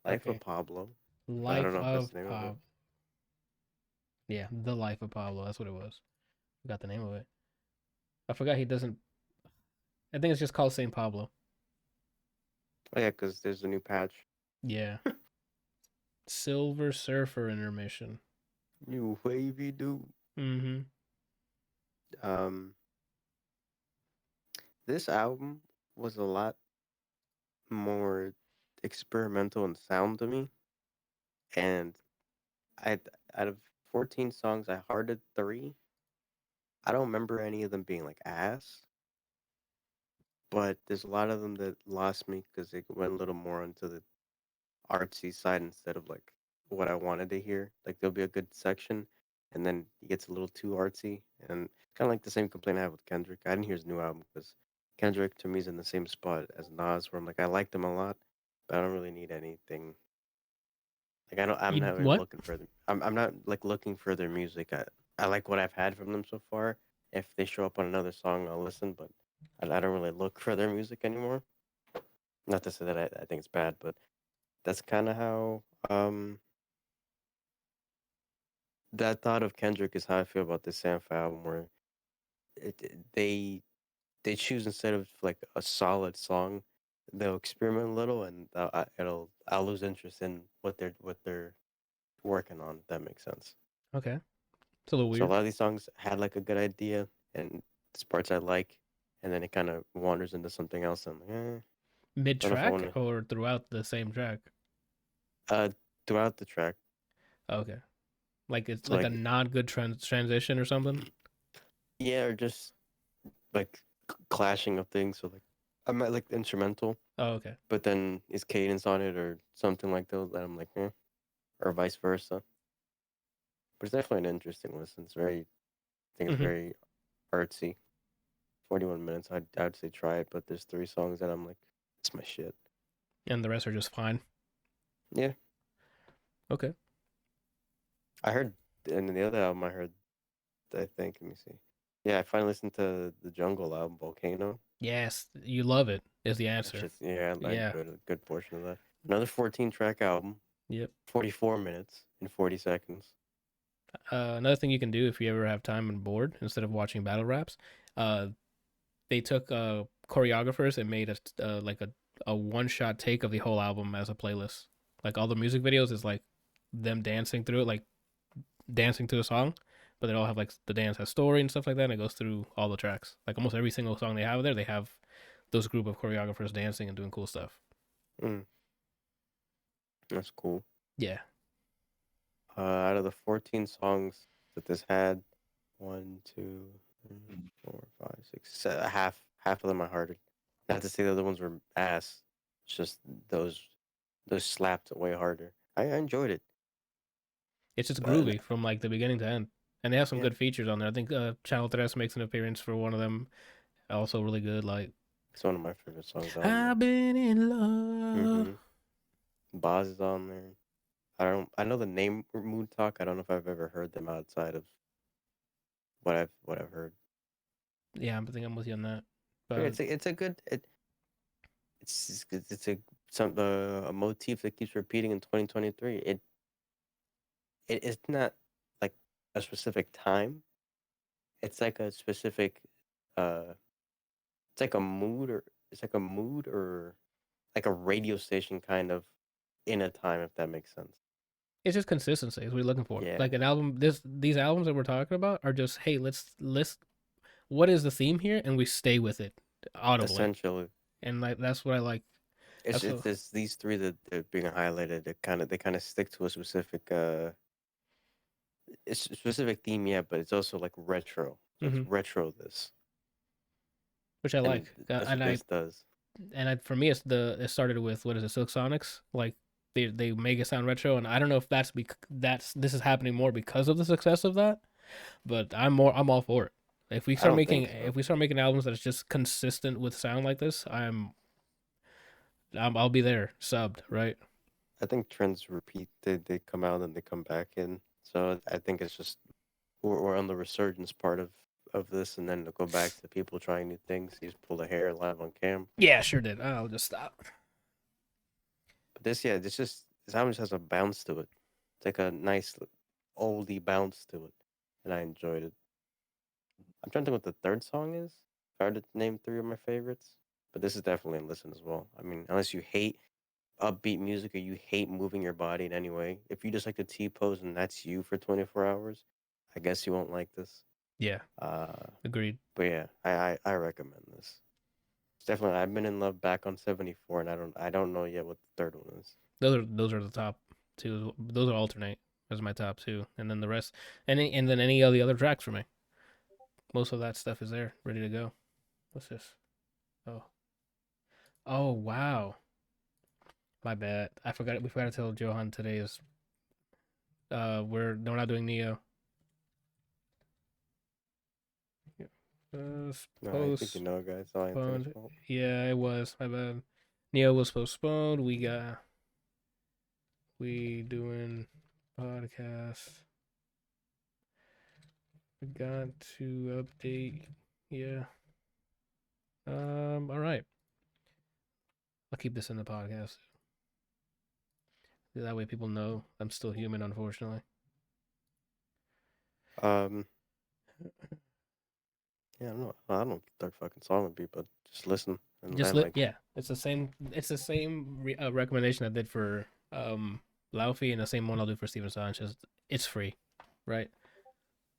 Life of Okay, Pablo. But I don't Life know if that's of the name of it. Pablo. Yeah, the Life of Pablo. That's what it was. Forgot the name of it. I forgot he doesn't. I think it's just called Saint Pablo. Oh yeah, because there's a new patch. Yeah, Silver Surfer intermission. New wavy dude. Mm-hmm. Um, this album was a lot more experimental in sound to me, and I out of 14 songs, I hearted 3. I don't remember any of them being like ass, but there's a lot of them that lost me because it went a little more into the artsy side instead of like what I wanted to hear. Like there'll be a good section, and then it gets a little too artsy, and kind of like the same complaint I have with Kendrick. I didn't hear his new album because Kendrick to me is in the same spot as Nas, where I'm like I liked him a lot, but I don't really need anything. Like I don't. I'm You not really what? looking for them. I'm not like looking for their music. I like what I've had from them so far. If they show up on another song, I'll listen. But I don't really look for their music anymore. Not to say that I think it's bad, but that's kind of how that thought of Kendrick is how I feel about this Sampha album, where they choose instead of like a solid song, they'll experiment a little, and I'll lose interest in what they're working on. If that makes sense. Okay, it's a little So a weird. lot of these songs had like a good idea and it's parts I like, and then it kind of wanders into something else. I'm like, Mid don't know if I track want to. or throughout the same track. Uh, throughout the track, Okay, like it's so like a like non good transition or something. yeah, or just like clashing of things. So like I might like the instrumental, Oh, okay. but then is cadence on it or something like those that I'm like, or vice versa. But it's definitely an interesting listen. I think it's Mm-hmm. very artsy. 41 minutes. I'd say try it, but there's 3 songs that I'm like, it's my shit. And the rest are just fine. Yeah. Okay. I heard, and the other album I heard, I think, let me see. Yeah, I finally listened to the Jungle album, Volcano. Yes, you love it is the That's answer. just, yeah, I Yeah. enjoyed a good portion of that. Another 14-track album, Yep. 44 minutes and 40 seconds. Another thing you can do if you ever have time and bored, instead of watching battle raps, they took choreographers and made a one shot take of the whole album as a playlist. Like all the music videos is like them dancing through it, like dancing to a song, but they all have like the dance has story and stuff like that. And it goes through all the tracks. Like almost every single song they have there, they have those group of choreographers dancing and doing cool stuff. That's cool. Yeah. Out of the 14 songs that this had, 1, 2, 3, 4, 5, 6, half of them I hearted. Not to say the other ones were ass. It's just those slapped way harder. I enjoyed it. It's just But groovy from like the beginning to end. And they have some yeah, good features on there. I think Channel 3 makes an appearance for one of them. Also really good. Like it's one of my favorite songs on there. I've been in love. Boz is on there. I know the name Mood Talk. I don't know if I've ever heard them outside of what I've heard. Yeah, I think I'm with you on that. But But it's a good a motif that keeps repeating in 2023. It's not like a specific time. It's like a specific it's like a mood or like a radio station kind of in a time, if that makes sense. it's just consistency is what we're looking for. Yeah. Like an album, these albums that we're talking about are just, hey, let's what is the theme here, and we stay with it audibly. Essentially. And like that's what I like. It's these 3 that are being highlighted. They kind of stick to a specific it's a specific theme, yeah, but it's also like retro. So it's retro this. Which I And like. that's what this does. And for me, it started with what is it, Silk Sonics? Like they make it sound retro, and I don't know if this is happening more because of the success of that, but I'm all for it. If we start making albums that is just consistent with sound like this, I'll be there subbed, right? I think trends repeat. They come out and they come back in. So I think it's just we're on the resurgence part of this, and then to go back to people trying new things. He just pulled a hair live on cam. Yeah, sure did. I'll just stop. But this album just has a bounce to it. It's like a nice oldie bounce to it, and I enjoyed it. I'm trying to think what the third song is. If I were to name 3 of my favorites, but this is definitely a listen as well. I mean, unless you hate upbeat music or you hate moving your body in any way, if you just like the T-pose and that's you for 24 hours, I guess you won't like this. Yeah. Agreed. But yeah, I recommend this. It's definitely I've been in love back on 74, and I don't know yet what the third one is. Those are the top 2. Those are alternate as my top 2, and then the rest, and then any of the other tracks for me. Most of that stuff is there, ready to go. What's this? Oh wow. My bad. We forgot to tell Johan today is we're not doing Neo. No, I think you know, guys. All postponed. Yeah, it was. My bad. Neo was postponed. We doing podcast. Forgot to update. Yeah. All right. I'll keep this in the podcast. That way people know I'm still human, unfortunately. Yeah, I don't know what the third fucking song would be, but just listen. And yeah, it's the same. It's the same recommendation I did for Laufey, and the same one I'll do for Steven Sanchez. It's free, right?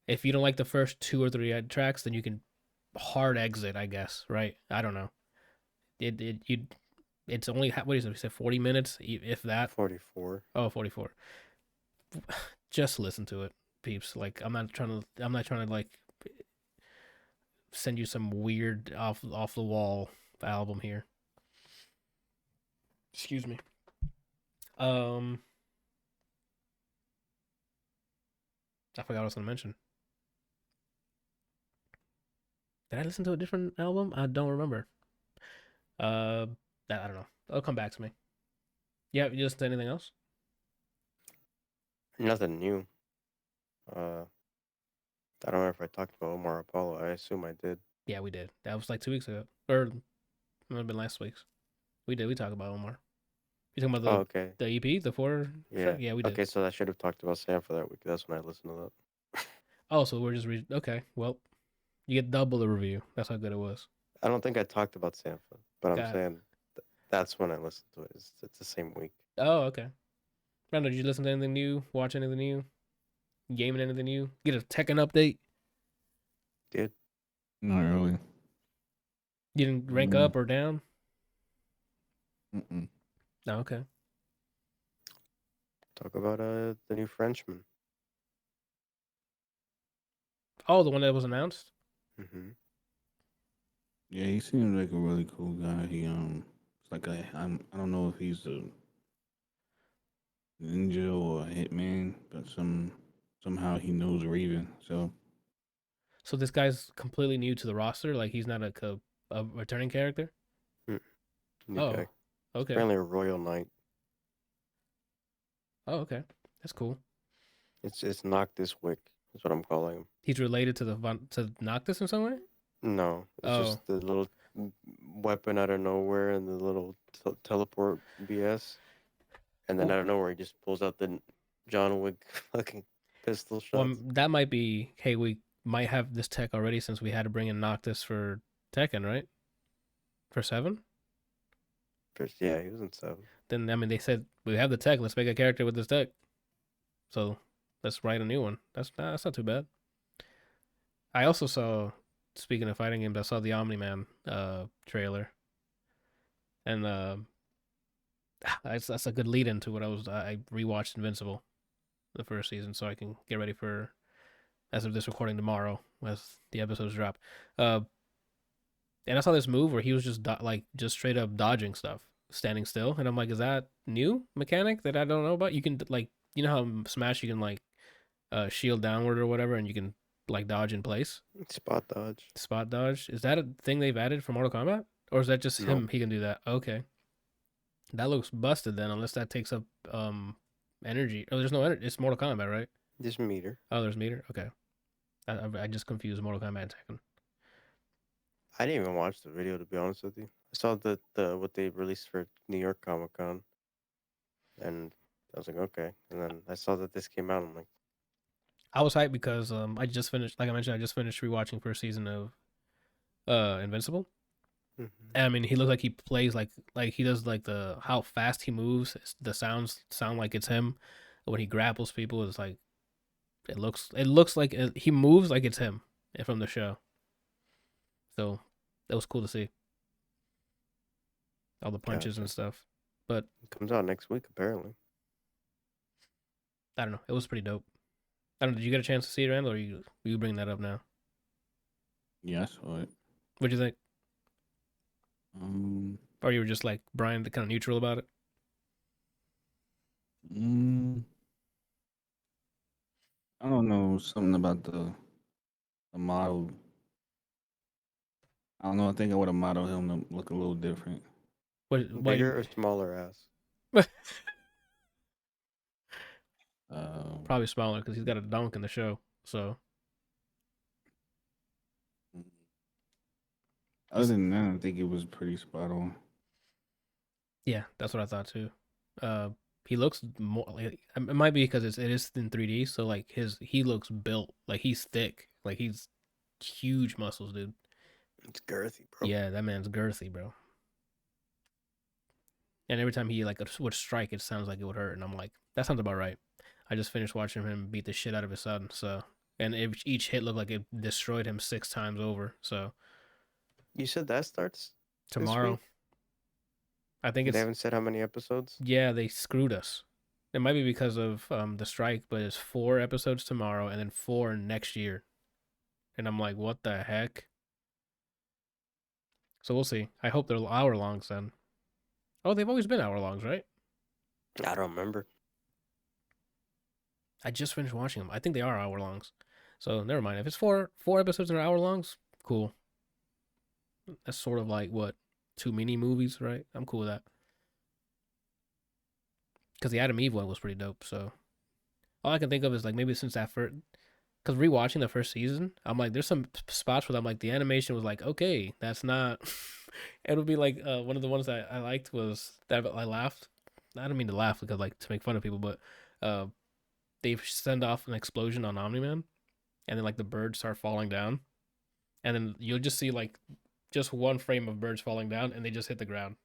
If you don't like the first 2 or 3 tracks, then you can hard exit, I guess, right? I don't know. It's only, what is it? We said 40 minutes, if that. 44. Oh, 44. Just listen to it, peeps. Like I'm not trying to like send you some weird off the wall album here. Excuse me. I forgot what I was gonna mention. Did I listen to a different album? I don't remember. I don't know. It'll come back to me. Yeah, you listen to anything else? Nothing new. I don't know if I talked about Omar Apollo. I assume I did. Yeah, we did. That was like 2 weeks ago, or it might have been last week's. We did. We talked about Omar. You talking about Oh, okay. the EP, the 4 Yeah. track? Yeah, we did. Okay, so I should have talked about Sampha that week. That's when I listened to that. Oh, so we're just okay. Well, you get double the review. That's how good it was. I don't think I talked about Sampha, but I'm Got it. saying that's when I listened to it. It's the same week. Oh, okay. Brando, did you listen to anything new? Watch anything new? Gaming anything new? Get a Tekken update? Dude, Not really. You didn't rank Mm. up or down? Mm-mm. No, okay. talk about the new Frenchman. Oh, the one that was announced? Mm-hmm. Yeah, he seems like a really cool guy. It's like I don't know if he's a ninja or a hitman, but somehow he knows Raven. So So this guy's completely new to the roster? Like he's not a returning character? New Oh, guy. okay. Apparently a royal knight. Oh, okay. That's cool. It's Noctis Wick is what I'm calling him. He's related to Noctis in some way? No, it's just the little weapon out of nowhere and the little teleport BS. And then out of nowhere, he just pulls out the John Wick fucking pistol shots. Well, that might be, hey, we might have this tech already since we had to bring in Noctis for Tekken, right? For 7? Yeah, he was in 7. Then, I mean, they said, we have the tech, let's make a character with this tech. So, let's write a new one. That's not too bad. I also saw, speaking of fighting games, I saw the Omni-Man trailer. And that's a good lead into what I rewatched Invincible, the first season, so I can get ready for, as of this recording tomorrow, as the episodes drop. And I saw this move where he was just straight up dodging stuff, standing still, and I'm like, is that new mechanic that I don't know about? You can you know how Smash you can shield downward or whatever, and you can dodge in place. Spot dodge. Spot dodge. Is that a thing they've added for Mortal Kombat, or is that just him? He can do that. Okay, that looks busted then, unless that takes up energy. Oh, there's no energy. It's Mortal Kombat, right? Just meter. Oh, there's meter. Okay, I just confused Mortal Kombat and Tekken. I didn't even watch the video, to be honest with you. I saw the what they released for New York Comic Con, and I was like, okay. And then I saw that this came out. I'm like, I was hyped because I just finished, like I mentioned, I just finished rewatching first season of Invincible. And I mean, he looks like he plays like he does the how fast he moves. The sounds sound like it's him. When he grapples people, it's like it looks like he moves like it's him from the show. So that was cool to see. All the punches and stuff. But it comes out next week, apparently. I don't know. It was pretty dope. I don't know. Did you get a chance to see it, Randall, or you bring that up now? yeah, I saw it. What'd you think? Um, Or you were just like Brian, kind of neutral about it? I don't know, something about the model. I don't know. I think I would have modeled him to look a little different. Bigger or smaller ass? Probably smaller because he's got a dunk in the show. So other than that, I think it was pretty spot on. yeah, that's what I thought too. He looks more like, it might be because it is in 3D, so like he looks built, like he's thick, like he's huge muscles, dude. It's girthy, bro. Yeah, that man's girthy, bro. And every time he would strike, it sounds like it would hurt, and I'm like, that sounds about right. I just finished watching him beat the shit out of his son, so and each hit looked like it destroyed him 6 times over. So you said that starts tomorrow. I think they haven't said how many episodes. Yeah, they screwed us. It might be because of the strike, but it's 4 episodes tomorrow and then 4 next year. And I'm like, what the heck? So we'll see. I hope they're hour longs then. Oh, they've always been hour longs, right? I don't remember. I just finished watching them. I think they are hour longs. So never mind. If it's four episodes that are hour longs, cool. That's sort of like what, 2 mini movies, right? I'm cool with that. Because the Adam Eve one was pretty dope. So all I can think of is like maybe since that first, because rewatching the first season, I'm like, there's some spots where I'm like, the animation was like, okay, that's not. It would be like one of the ones that I liked was that I laughed. I don't mean to laugh because like to make fun of people, but uh, they send off an explosion on Omni Man, and then like the birds start falling down, and then you'll just see like just one frame of birds falling down, and they just hit the ground.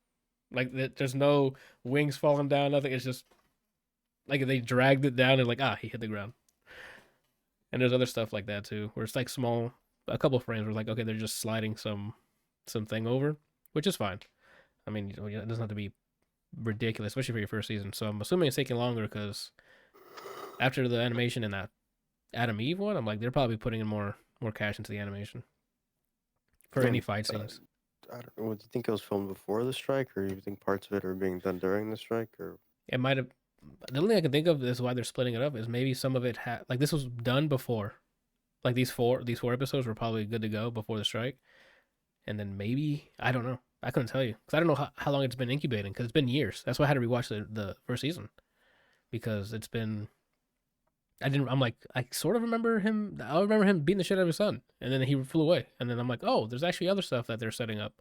Like there's no wings falling down, nothing. It's just like they dragged it down and like he hit the ground. And there's other stuff like that too, where it's like small, a couple of frames where like okay they're just sliding something over, which is fine. I mean it doesn't have to be ridiculous, especially for your first season. So I'm assuming it's taking longer because after the animation in that Adam Eve one, I'm like they're probably putting in more cash into the animation for any fight scenes. I don't know. Do you think it was filmed before the strike, or do you think parts of it are being done during the strike, or? It might have. The only thing I can think of is why they're splitting it up is maybe some of it had like this was done before, like these four episodes were probably good to go before the strike, and then maybe I don't know. I couldn't tell you because I don't know how long it's been incubating because it's been years. That's why I had to rewatch the first season because it's been. I'm like I sort of remember him. I remember him beating the shit out of his son, and then he flew away, and then I'm like, oh, there's actually other stuff that they're setting up,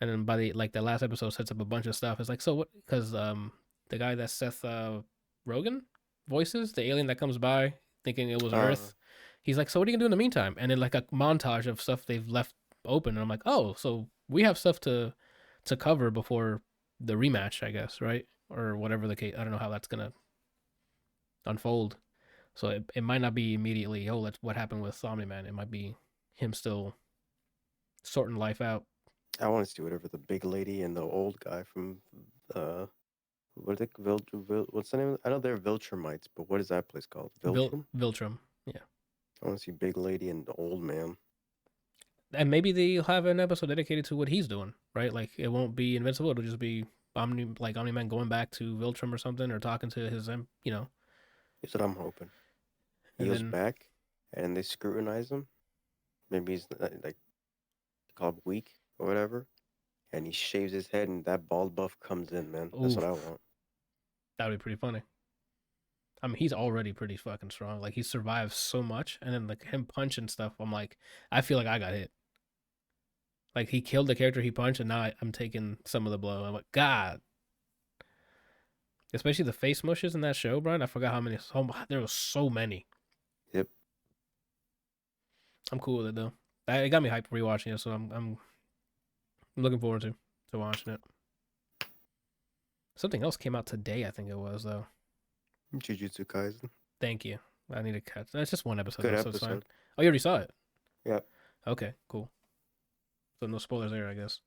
and then by the last episode sets up a bunch of stuff. It's like so what because the guy that Seth Rogen voices, the alien that comes by thinking it was Earth. He's like, so what are you gonna do in the meantime? And then like a montage of stuff they've left open, and I'm like, oh, so we have stuff to cover before the rematch, I guess, right? Or whatever the case. I don't know how that's gonna unfold. So it might not be immediately, oh, that's what happened with Omni Man. It might be him still sorting life out. I want to see whatever the big lady and the old guy from what are they, what's the name? I know they're Viltrumites, but what is that place called? Viltrum? Viltrum, yeah. I want to see big lady and the old man. And maybe they'll have an episode dedicated to what he's doing, right? Like it won't be Invincible; it'll just be Omni Man going back to Viltrum or something, or talking to his, That's what I'm hoping. He And goes then- back, and they scrutinize him. Maybe he's like called weak or whatever, and he shaves his head, and that bald buff comes in. Man, that's what I Oof. want. That would be pretty funny. I mean, he's already pretty fucking strong. Like he survives so much, and then like him punching stuff. I'm like, I feel like I got hit. Like he killed the character he punched, and now I'm taking some of the blow. I'm like, God. Especially the face mushes in that show, Brian. I forgot how many. There was so many. Yep. I'm cool with it though. It got me hyped rewatching it, so I'm looking forward to watching it. Something else came out today, I think it was though. Jujutsu Kaisen. Thank you. I need to catch. That's just one episode. Good though, so it's fine. episode. Oh, you already saw it. Yeah. Okay, cool. So no spoilers there, I guess.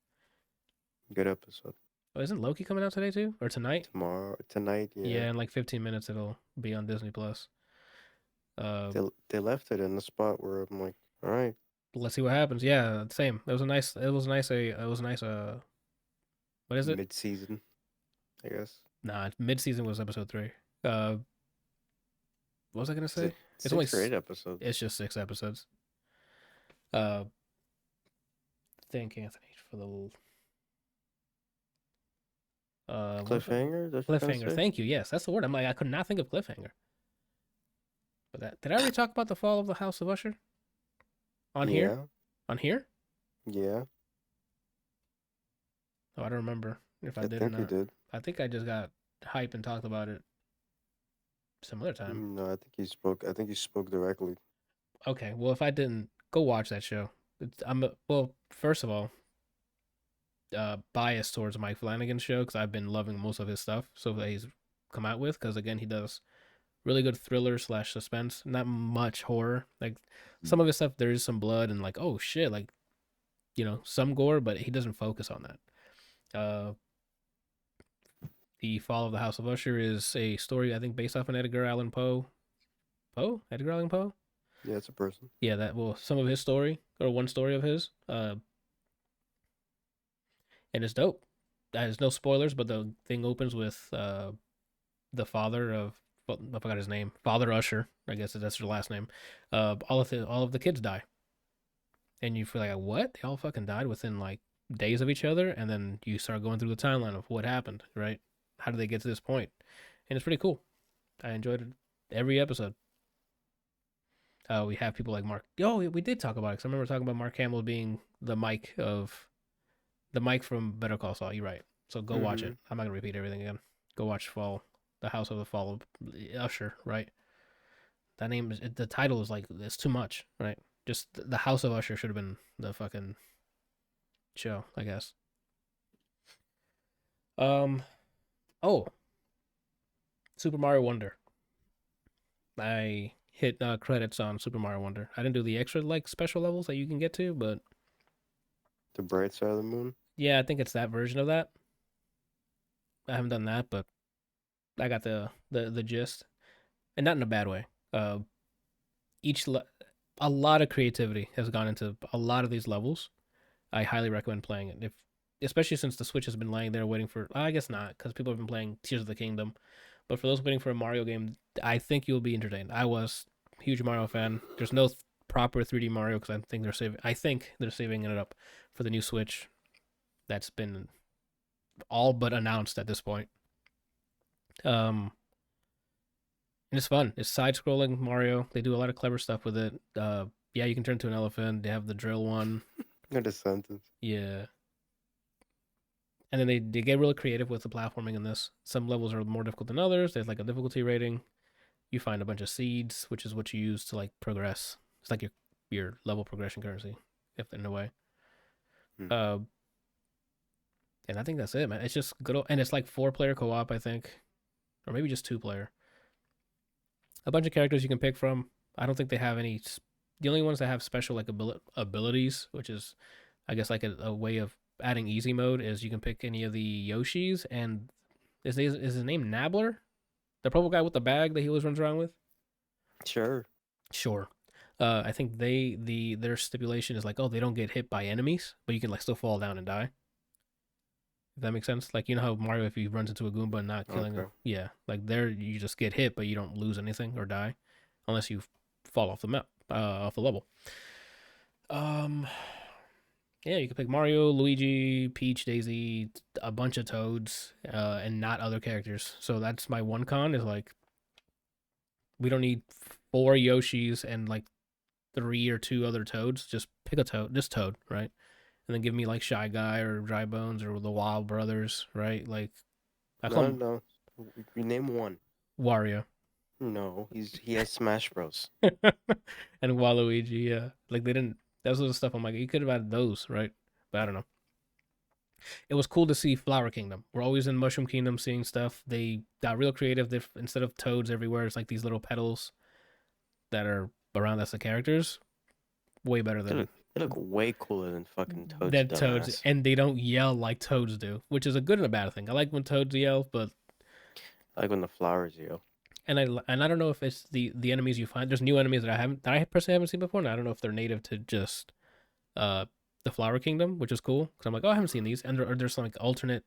Good episode. Oh, isn't Loki coming out today too, or tonight? Tonight. Yeah, in like 15 minutes it'll be on Disney Plus. They left it in the spot where I'm like, all right. Let's see what happens. Yeah, same. It was a nice. What is it? Mid-season, I guess. Nah, mid-season was episode 3. What was I gonna say? It's only 6 or 8 episodes. It's just 6 episodes. Thank Anthony for the Cliffhanger. Cliffhanger. Thank you. Yes, that's the word. I'm like, I could not think of cliffhanger. But did I already talk about the fall of the House of Usher? On here? On here? Yeah. Oh, I don't remember if I did or think not. you did. I think I just got hype and talked about it some other time. No, I think you spoke. I think you spoke directly. Okay, well, if I didn't, go watch that show. Well, first of all, biased towards Mike Flanagan's show because I've been loving most of his stuff so that he's come out with because again he does really good thriller / suspense, not much horror. Like some of his stuff, there is some blood and like oh shit, like some gore, but he doesn't focus on that. The Fall of the House of Usher is a story I think based off an Edgar Allan Poe. Edgar Allan Poe. Yeah, it's a person. Yeah, some of his story or one story of his. And it's dope. There's no spoilers, but the thing opens with the father of I forgot his name, Father Usher. I guess that's your last name. All of the kids die, and you feel like, what? They all fucking died within like days of each other, and then you start going through the timeline of what happened, right? How did they get to this point? And it's pretty cool. I enjoyed it every episode. We have people like Mark. Oh, we did talk about it. Cause I remember talking about Mark Hamill being the Mike from Better Call Saul. You're right. So go watch it. I'm not gonna repeat everything again. Go watch the House of the Fall of Usher. Right. That name is the title is like it's too much. Right. Just the House of Usher should have been the fucking show, I guess. Oh, Super Mario Wonder. I hit credits on Super Mario Wonder. I didn't do the extra like special levels that you can get to, but The Bright Side of the Moon. yeah, I think it's that version of that. I haven't done that, but I got the gist, and not in a bad way. A lot of creativity has gone into a lot of these levels. I highly recommend playing it, especially since the Switch has been lying there waiting for. I guess not, because people have been playing Tears of the Kingdom. But for those waiting for a Mario game, I think you'll be entertained. I was a huge Mario fan. There's no proper 3D Mario because I think they're saving it up for the new Switch. That's been all but announced at this point. And it's fun. It's side-scrolling Mario. They do a lot of clever stuff with it. Yeah, you can turn into an elephant. They have the drill one. Not a sentence. Yeah. And then they get really creative with the platforming in this. Some levels are more difficult than others. There's like a difficulty rating. You find a bunch of seeds, which is what you use to like progress. It's like your level progression currency, if in a way. And I think that's it, man. It's just good and it's like 4-player co-op, I think, or maybe just 2-player. A bunch of characters you can pick from. I don't think they have any. The only ones that have special like abilities, which is, I guess, like a way of adding easy mode, is you can pick any of the Yoshis. And is his name Nabbler, the purple guy with the bag that he always runs around with? Sure. I think their stipulation is like, oh, they don't get hit by enemies, but you can like still fall down and die. If that makes sense. Like, you know how Mario, if he runs into a Goomba and not killing him, yeah, like there you just get hit, but you don't lose anything or die, unless you fall off the map, off the level. Yeah, you can pick Mario, Luigi, Peach, Daisy, a bunch of Toads, and not other characters. So that's my one con is like, we don't need 4 Yoshis and like 3 or 2 other Toads. Just pick a Toad, just Toad, right? And then give me like Shy Guy or Dry Bones or the Wild Brothers, right? Like, No. You name one. Wario. No, he has Smash Bros. And Waluigi, yeah. Like they didn't. That was the stuff I'm like, you could have added those, right? But I don't know. It was cool to see Flower Kingdom. We're always in Mushroom Kingdom seeing stuff. They got real creative. Instead of toads everywhere, it's like these little petals that are around us, the characters. Way better than. They look way cooler than fucking Toads. Than Toads, and they don't yell like Toads do, which is a good and a bad thing. I like when Toads yell, but I like when the flowers yell. And I don't know if it's the enemies you find. There's new enemies that I personally haven't seen before, and I don't know if they're native to just the Flower Kingdom, which is cool because I'm like, oh, I haven't seen these, and there's some like alternate.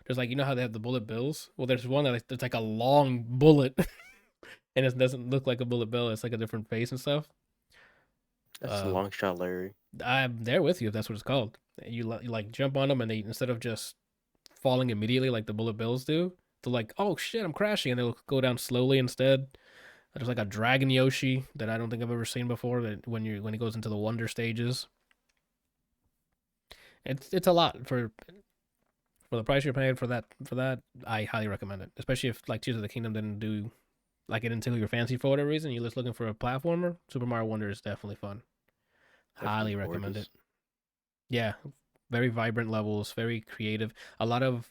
There's like, you know how they have the bullet bills. Well, there's one that it's like a long bullet, and it doesn't look like a bullet bill. It's like a different face and stuff. That's a long shot, Larry. I'm there with you if that's what it's called. You like jump on them, and they, instead of just falling immediately like the bullet bills do, they're like, oh shit, I'm crashing, and they'll go down slowly instead. There's like a dragon Yoshi that I don't think I've ever seen before. That when he goes into the wonder stages, it's a lot for the price you're paying for that. I highly recommend it, especially if like Tears of the Kingdom didn't do like it didn't tickle your fancy for whatever reason. You're just looking for a platformer. Super Mario Wonder is definitely fun. Highly recommend it. Yeah, very vibrant levels, very creative. A lot of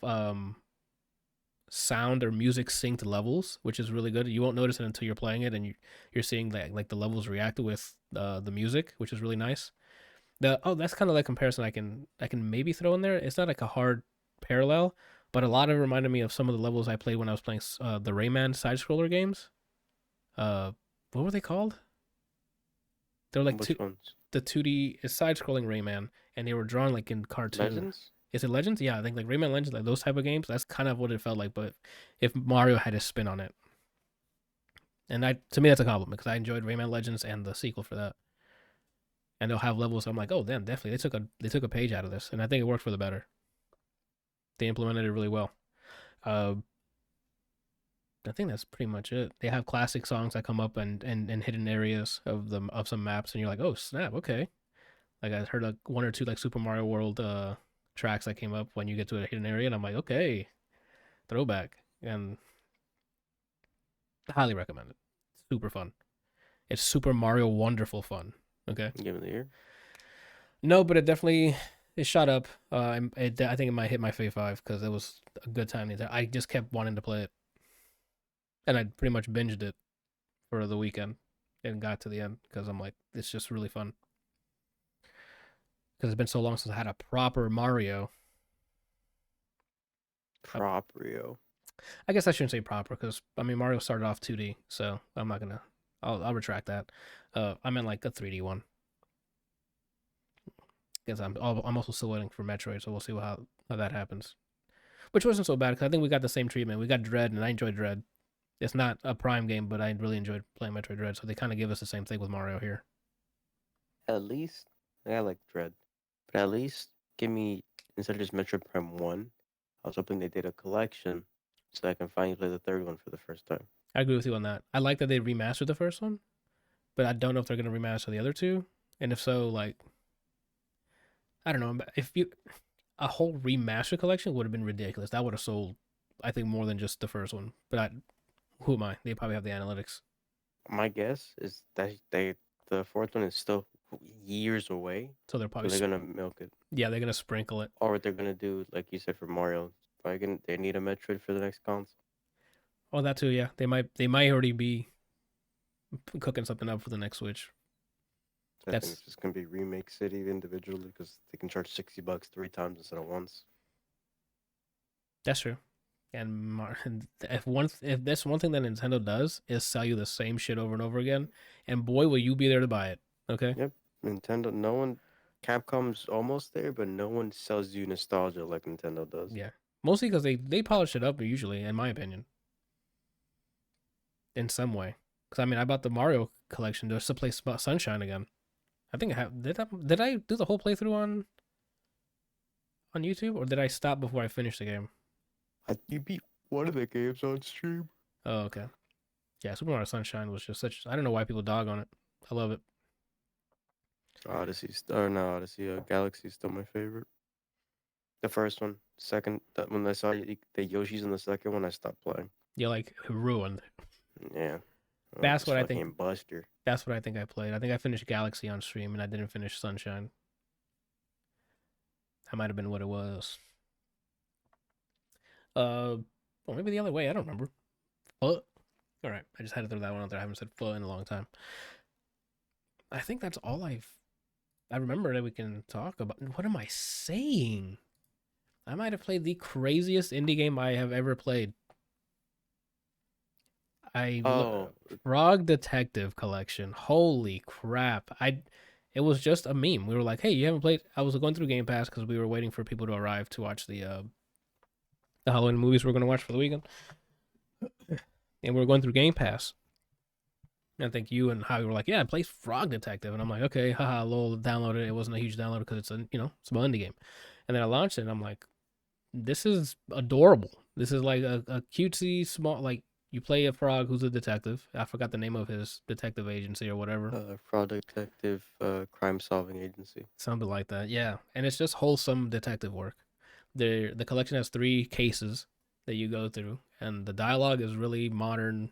sound or music synced levels, which is really good. You won't notice it until you're playing it, and you're seeing like the levels react with the music, which is really nice. That's kind of like comparison I can maybe throw in there. It's not like a hard parallel, but a lot of it reminded me of some of the levels I played when I was playing the Rayman side scroller games. What were they called? They were like the 2D side scrolling Rayman, and they were drawn like in cartoon. Legends? Is it Legends? Yeah, I think like Rayman Legends, like those type of games. That's kind of what it felt like, but if Mario had a spin on it. And to me, that's a compliment because I enjoyed Rayman Legends and the sequel for that. and they'll have levels. I'm like, oh damn, definitely they took a page out of this, and I think it worked for the better. They implemented it really well. Uh, I think that's pretty much it. They have classic songs that come up and hidden areas of some maps, and you're like, oh snap, okay. Like I heard like one or two like Super Mario World tracks that came up when you get to a hidden area, and I'm like, okay, throwback, and highly recommend it. Super fun. It's Super Mario Wonderful fun. Okay. Give it the year. No, but it definitely it shot up. I think it might hit my Fave 5 because it was a good time. I just kept wanting to play it, and I pretty much binged it for the weekend and got to the end because I'm like, it's just really fun. Because it's been so long since I had a proper Mario. Proprio. I guess I shouldn't say proper because I mean Mario started off 2D, so I'm not gonna. I'll retract that. I meant like a 3D one. Because I'm also still waiting for Metroid, so we'll see how that happens. Which wasn't so bad because I think we got the same treatment. We got Dread, and I enjoyed Dread. It's not a Prime game, but I really enjoyed playing Metroid Dread, so they kind of give us the same thing with Mario here. At least I like Dread, but at least give me, instead of just Metroid Prime 1, I was hoping they did a collection so I can finally play the third one for the first time. I agree with you on that. I like that they remastered the first one, but I don't know if they're going to remaster the other two. And if so, like, I don't know. If you a whole remaster collection would have been ridiculous. That would have sold, I think, more than just the first one. But who am I? They probably have the analytics. My guess is that the fourth one is still years away, So they're probably they're gonna milk it, yeah, they're gonna sprinkle it. or what they're gonna do, like you said for Mario, they need a Metroid for the next console. Oh, that too. Yeah, they might already be cooking something up for the next Switch. So I think it's just gonna be Remake City individually because they can charge $60 3 times instead of once. That's true. And if that's one thing that Nintendo does is sell you the same shit over and over again, and boy will you be there to buy it. Okay. Yep, Nintendo. Capcom's almost there, but no one sells you nostalgia like Nintendo does. Yeah, mostly because they polish it up usually, in my opinion, in some way. Because I mean, I bought the Mario collection just to play Sunshine again. I think I have. Did I do the whole playthrough on YouTube, or did I stop before I finished the game? You beat one of the games on stream. Oh, okay. Yeah, Super Mario Sunshine was just such. I don't know why people dog on it. I love it. Odyssey, Galaxy is still my favorite. The first one, second, when I saw the Yoshi's in the second one, I stopped playing. You're like ruined. Yeah. That's what I think. Buster. That's what I think I played. I think I finished Galaxy on stream, and I didn't finish Sunshine. That might have been what it was. Or maybe the other way. I don't remember. All right, I just had to throw that one out there. I haven't said in a long time. I think that's all I remember that we can talk about. What am I saying? I might have played the craziest indie game I have ever played. Frog Detective Collection. Holy crap. It was just a meme. We were like, hey, you haven't played. I was going through Game Pass because we were waiting for people to arrive to watch the Halloween movies we're going to watch for the weekend. And we were going through Game Pass. And I think you and Javi were like, yeah, play Frog Detective. And I'm like, okay, haha, lol, download it. It wasn't a huge download because it's a small indie game. And then I launched it and I'm like, this is adorable. This is like a cutesy, small, like, you play a frog who's a detective. I forgot the name of his detective agency or whatever. Frog Detective Crime Solving Agency. Something like that, yeah. And it's just wholesome detective work. The collection has 3 cases that you go through, and the dialogue is really modern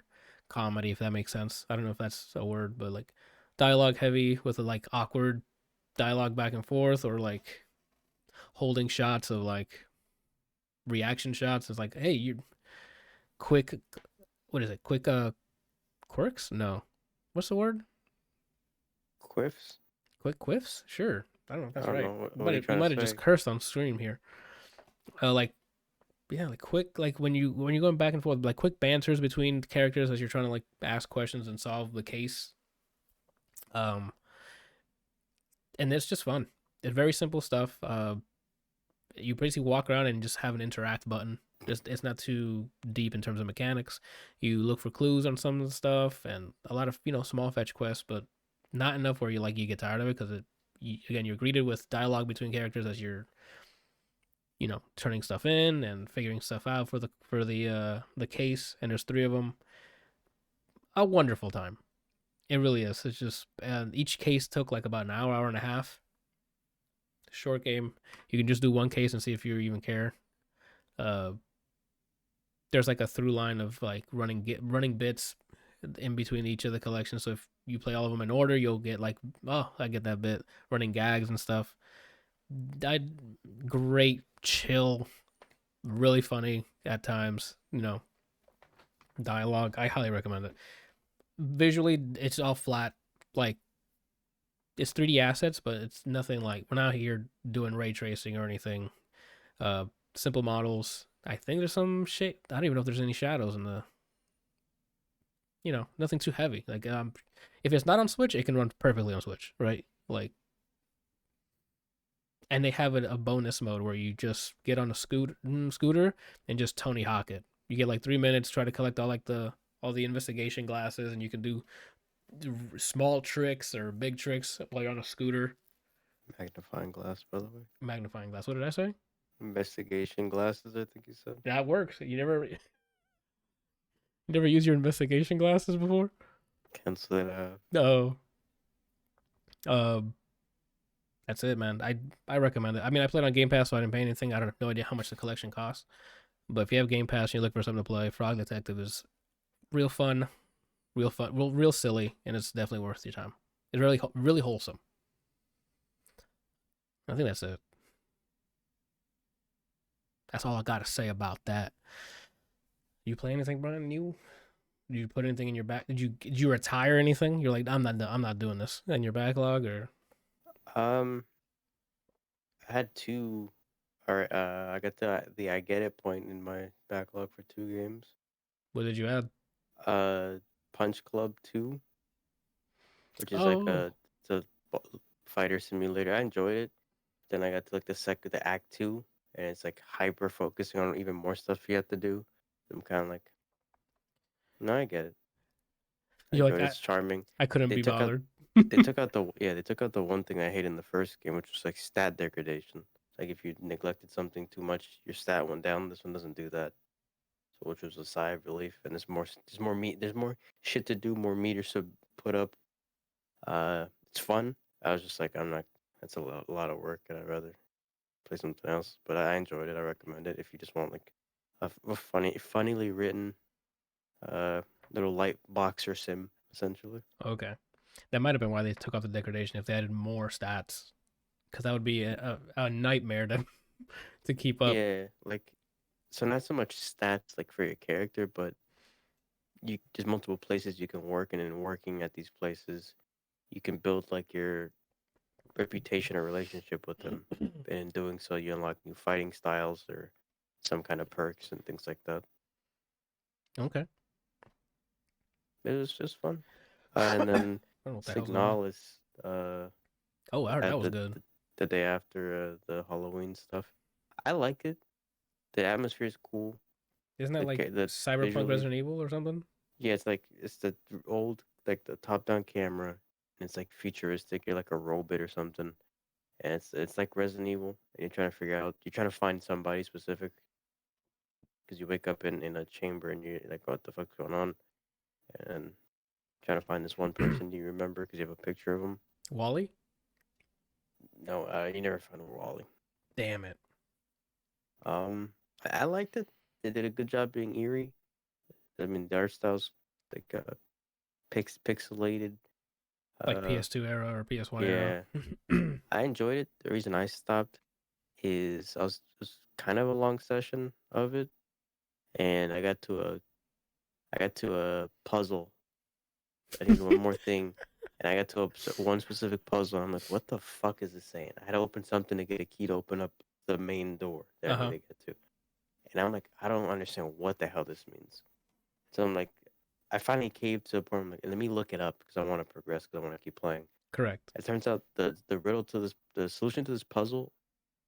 comedy, if that makes sense. I don't know if that's a word, but like dialogue heavy with like awkward dialogue back and forth, or like holding shots of like reaction shots. It's like, hey, you quick. What is it? Quick quirks? No. What's the word? Quiffs? Quick quiffs? Sure. I don't know if that's right. What you might have just cursed on stream here. Like quick, like when you're going back and forth, like quick banters between characters as you're trying to like ask questions and solve the case. And it's just fun. It's very simple stuff. You basically walk around and just have an interact button. It's not too deep in terms of mechanics. You look for clues on some of the stuff and a lot of small fetch quests, but not enough where you get tired of it because again, you're greeted with dialogue between characters as you're turning stuff in and figuring stuff out for the case, and there's 3 of them. A wonderful time. It really is. It's just, and each case took like about an hour and a half. Short game. You can just do one case and see if you even care. There's like a through line of like running bits in between each of the collections. So if you play all of them in order, you'll get like, oh, I get that bit. Running gags and stuff. Great, chill, really funny at times. Dialogue. I highly recommend it. Visually, it's all flat. Like, it's 3D assets, but it's nothing like, we're not here doing ray tracing or anything. Simple models. I think there's some shit. I don't even know if there's any shadows in the. Nothing too heavy. Like, if it's not on Switch, it can run perfectly on Switch, right? Like, and they have a bonus mode where you just get on a scooter and just Tony Hawk it. You get like 3 minutes, try to collect all the investigation glasses, and you can do small tricks or big tricks while you're on a scooter. Magnifying glass, by the way. Magnifying glass. What did I say? Investigation glasses, I think you said. That works. You never used your investigation glasses before? Cancel it out. No. That's it, man. I recommend it. I mean, I played on Game Pass, so I didn't pay anything. I don't have no idea how much the collection costs. But if you have Game Pass and you look for something to play, Frog Detective is real fun, real silly, and it's definitely worth your time. It's really, really wholesome. I think that's it. That's all I gotta say about that. You play anything, Brian? New? Did you put anything in your back? Did you retire anything? You're like, I'm not doing this in your backlog, or? I had 2, or I got the I get it point in my backlog for 2 games. What did you add? Punch Club 2, which is Oh. it's a fighter simulator. I enjoyed it. Then I got to like the act 2, and it's like hyper focusing on even more stuff you have to do. I'm kind of like, no, I get it. You're enjoyed like, It's charming. I couldn't They be took out bothered. they took out the one thing I hate in the first game, which was like stat degradation. Like if you neglected something too much, your stat went down. This one doesn't do that. So which was a sigh of relief, and there's more shit to do, more meters to put up. It's fun. I was just like, I'm not. That's a lot of work, and I'd rather play something else. But I enjoyed it. I recommend it if you just want like a funnily written, little light boxer sim, essentially. Okay, that might have been why they took off the degradation. If they added more stats, because that would be a nightmare to keep up. Yeah, like, so not so much stats like for your character, but there's multiple places you can work, and in working at these places, you can build like your reputation or relationship with them. And in doing so, you unlock new fighting styles or some kind of perks and things like that. Okay. It was just fun. And then I don't know what the hell's going on. Signalis, Oh, I heard that was the, good. the day after the Halloween stuff. I like it. The atmosphere is cool. Isn't that like the Cyberpunk visually, Resident Evil or something? Yeah, it's the old, like the top-down camera, and it's like futuristic. You're like a robot or something, and it's like Resident Evil. And you're trying to find somebody specific, because you wake up in a chamber and you're like, what the fuck's going on? And trying to find this one person you remember because you have a picture of him. Wally? No, you never found Wally. Damn it. I liked it. They did a good job being eerie. I mean, the art style's like pixelated. Like PS2 era or PS1 yeah. era. I enjoyed it. The reason I stopped is it was kind of a long session of it, and I got to a puzzle. I needed one more thing, and I got to one specific puzzle. I'm like, what the fuck is this saying? I had to open something to get a key to open up the main door that I need to get to. And I'm like, I don't understand what the hell this means. So I'm like, I finally caved to a point. I'm like, let me look it up because I want to progress, because I want to keep playing. Correct. It turns out the riddle to this, the solution to this puzzle,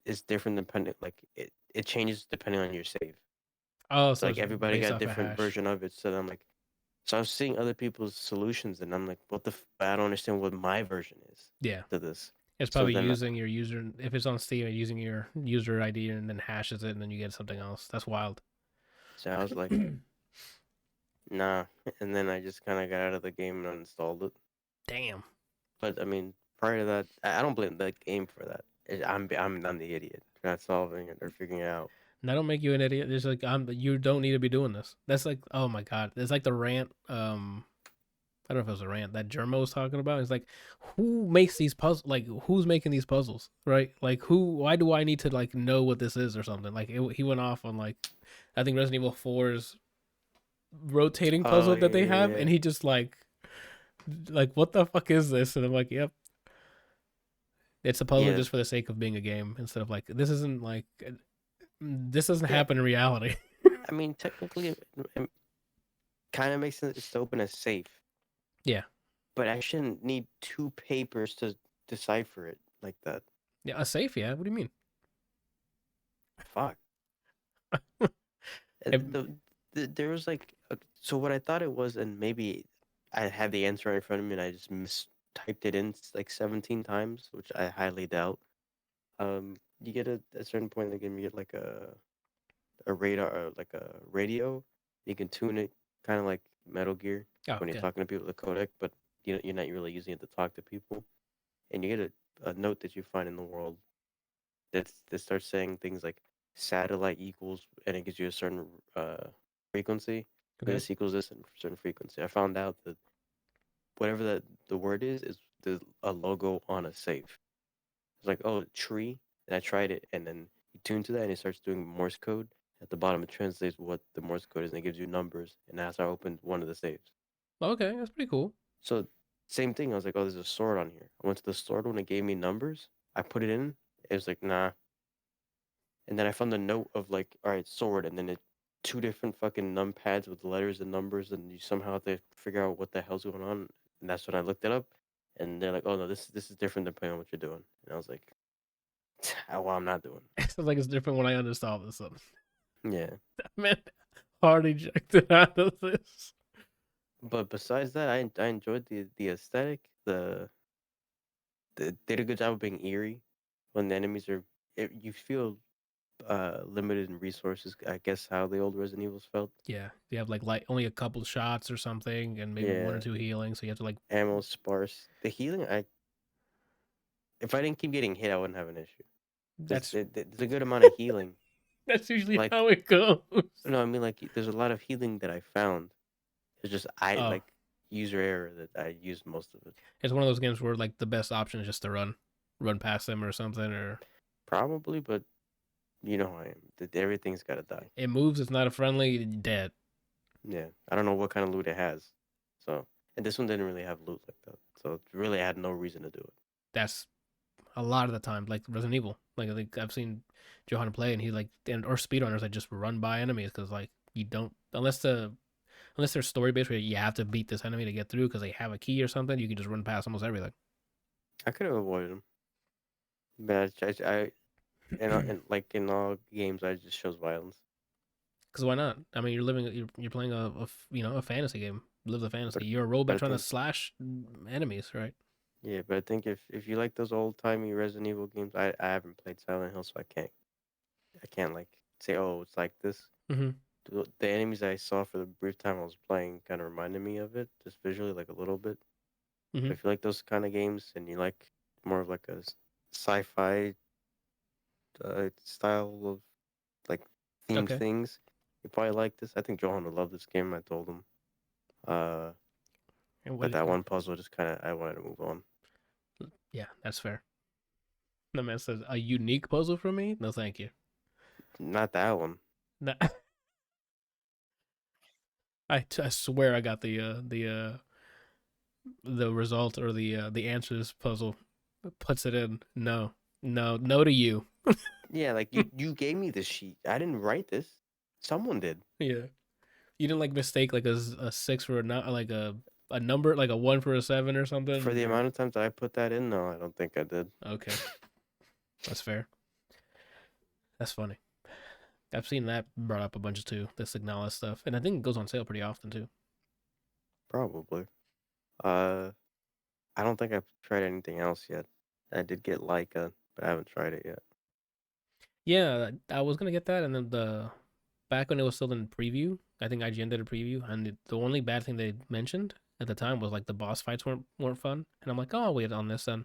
is different depending. Like it changes depending on your save. Oh, so like everybody got a different version of it. So I'm like, So I was seeing other people's solutions, and I'm like, what the? I don't understand what my version is Yeah. to this. It's So probably then, using your user, if it's on Steam, using your user ID and then hashes it and then you get something else. That's wild. so I was like, nah. And then I just kind of got out of the game and uninstalled it. Damn. But I mean, prior to that, I don't blame the game for that. I'm the idiot for not solving it or figuring it out. And that don't make you an idiot. It's like you don't need to be doing this. That's like, oh my god. It's like the rant. I don't know if it was a rant that Germo was talking about. It's like, who makes these puzzles? Like, who's making these puzzles, right? Like, who? Why do I need to like know what this is or something? Like, he went off on like, I think Resident Evil 4's rotating Oh puzzle that they yeah, have, yeah. and he just like, what the fuck is this? And I'm like, yep, it's a puzzle Yeah. just for the sake of being a game instead of like, this isn't like, this doesn't Yeah. happen in reality. I mean, technically, it kind of makes sense to open a safe. Yeah. But I shouldn't need 2 papers to decipher it like that. Yeah, a safe. Yeah. What do you mean? Fuck. There was like, so what I thought it was, and maybe I had the answer right in front of me and I just mistyped it in like 17 times, which I highly doubt. You get at a certain point in the game, you get like a radar, or like a radio. You can tune it, kind of like Metal Gear Oh, when you're okay. talking to people with the codec, but you're not really using it to talk to people. And you get a note that you find in the world that starts saying things like satellite equals, and it gives you a certain frequency. Okay. This equals this and certain frequency. I found out that whatever the word is a logo on a safe. It's like, oh, tree. And I tried it, and then you tune to that, and it starts doing Morse code. At the bottom, it translates what the Morse code is, and it gives you numbers. And that's how I opened one of the safes. Okay, that's pretty cool. So, same thing. I was like, oh, there's a sword on here. I went to the sword when it gave me numbers. I put it in. It was like, nah. And then I found the note of like, all right, sword, and then it 2 different fucking numpads with letters and numbers, and you somehow have to figure out what the hell's going on. And that's when I looked it up, and they're like, oh no, this is different depending on what you're doing. And I was like, well, I'm not doing. It sounds like it's different when I uninstall this. Yeah. Man, hard ejected out of this. But besides that, I enjoyed the aesthetic. They did a good job of being eerie when the enemies are. You feel limited in resources. I guess how the old Resident Evils felt. Yeah, you have like only a couple shots or something, and maybe 1 or Yeah. 2 healing, so you have to like. Ammo sparse. The healing, if I didn't keep getting hit, I wouldn't have an issue. There's a good amount of healing. That's usually Like- how it goes. No, I mean like there's a lot of healing that I found. It's just Oh. like user error that I used most of it. It's one of those games where like the best option is just to run past them or something, or Probably, but you know how I am. Everything's got to die. it moves. It's not a friendly, dead. Yeah, I don't know what kind of loot it has. So, and this one didn't really have loot like that. So really, I had no reason to do it. That's a lot of the time, like Resident Evil. Like I think I've seen Johan play, and he like or speedrunners that just run by enemies because like you don't unless they're story based where you have to beat this enemy to get through because they have a key or something. You can just run past almost everything. I could have avoided them, but and like in all games, I just chose violence. Because why not? I mean, you're playing a fantasy game. Live the fantasy. But- You're a robot but I trying to think- slash enemies, right? Yeah, but I think if you like those old timey Resident Evil games, I haven't played Silent Hill, so I can't like say, oh, it's like this. Mm-hmm. The enemies I saw for the brief time I was playing kind of reminded me of it, just visually, like a little bit. Mhm. If you like those kind of games and you like more of like a sci-fi style of like themed Okay. things, you probably like this. I think Johan would love this game. I told him. And But that one puzzle just kind of I wanted to move on. Yeah, that's fair. The man says a unique puzzle for me. No, thank you. Not that one. Nah. I swear I got the result or the answers puzzle. Puts it in. No to you. Yeah, like you gave me this sheet. I didn't write this. Someone did. Yeah, you didn't like mistake like a 6 for like a number like a 1 for a 7 or something. For the amount of times that I put that in, no, I don't think I did. Okay, that's fair. That's funny. I've seen that brought up a bunch too. The Signalis stuff, and I think it goes on sale pretty often too. Probably. Uh, I don't think I've tried anything else yet. I did get Leica, but I haven't tried it yet. Yeah, I was gonna get that, and then back when it was still in preview, I think IGN did a preview, and the only bad thing they mentioned at the time was like the boss fights weren't fun, and I'm like, oh, I'll wait on this then. And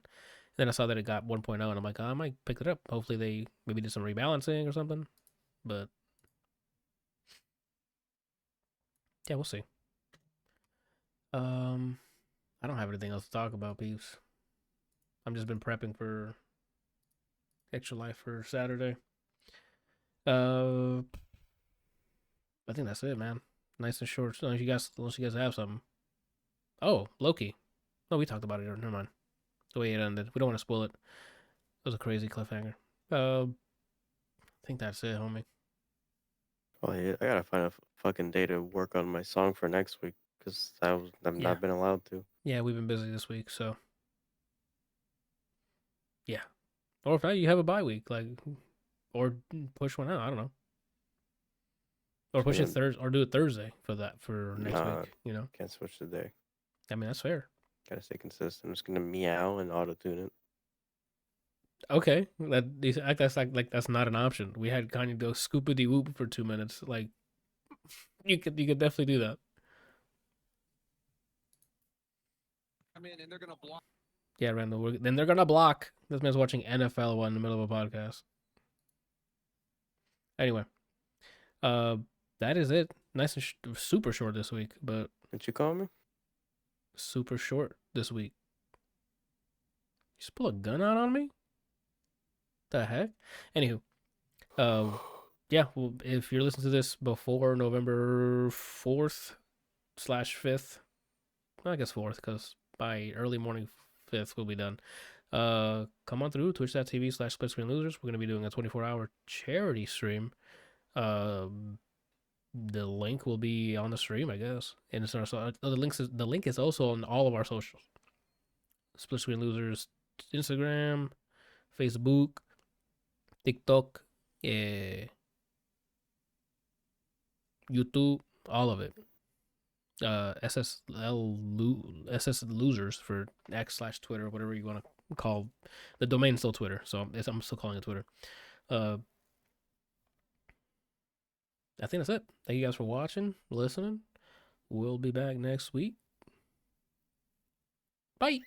then I saw that it got 1.0, and I'm like, oh, I might pick it up. Hopefully they maybe did some rebalancing or something, but yeah, we'll see. I don't have anything else to talk about, peeps. I've just been prepping for Extra Life for Saturday. I think that's it, man. Nice and short. Unless you guys have something. Oh, Loki. No, we talked about it. Never mind. The way it ended. We don't want to spoil it. It was a crazy cliffhanger. I think that's it, homie. Oh yeah, I gotta find a fucking day to work on my song for next week because I've Yeah. not been allowed to. Yeah, we've been busy this week, so yeah. Or if not, you have a bye week, like, or push one out. I don't know. Or push it Swing Thursday, or do it Thursday for next Nah, week. You know, can't switch the day. I mean that's fair. Gotta stay consistent. I'm just gonna meow and auto tune it. Okay, that's like that's not an option. We had Kanye go scoopity whoop for 2 minutes. Like you could definitely do that. I mean, and they're gonna block. Yeah, Randall. Then they're gonna block. This man's watching NFL one in the middle of a podcast. Anyway, that is it. Nice and super short this week, but Did you call me? super short this week. You just pull a gun out on me? The heck? Anywho, yeah. Well, if you're listening to this before November 4th/5th, I guess 4th, because by early morning 5th we'll be done. Come on through twitch.tv/split screen losers. We're gonna be doing a 24-hour charity stream. The link will be on the stream, I guess, and it's the link is also on all of our socials. Split Screen Losers, Instagram, Facebook, TikTok, YouTube, all of it. SS Losers for X/Twitter, whatever you want to call the domain. Still Twitter, so I'm still calling it Twitter. I think that's it. Thank you guys for watching, listening. We'll be back next week. Bye.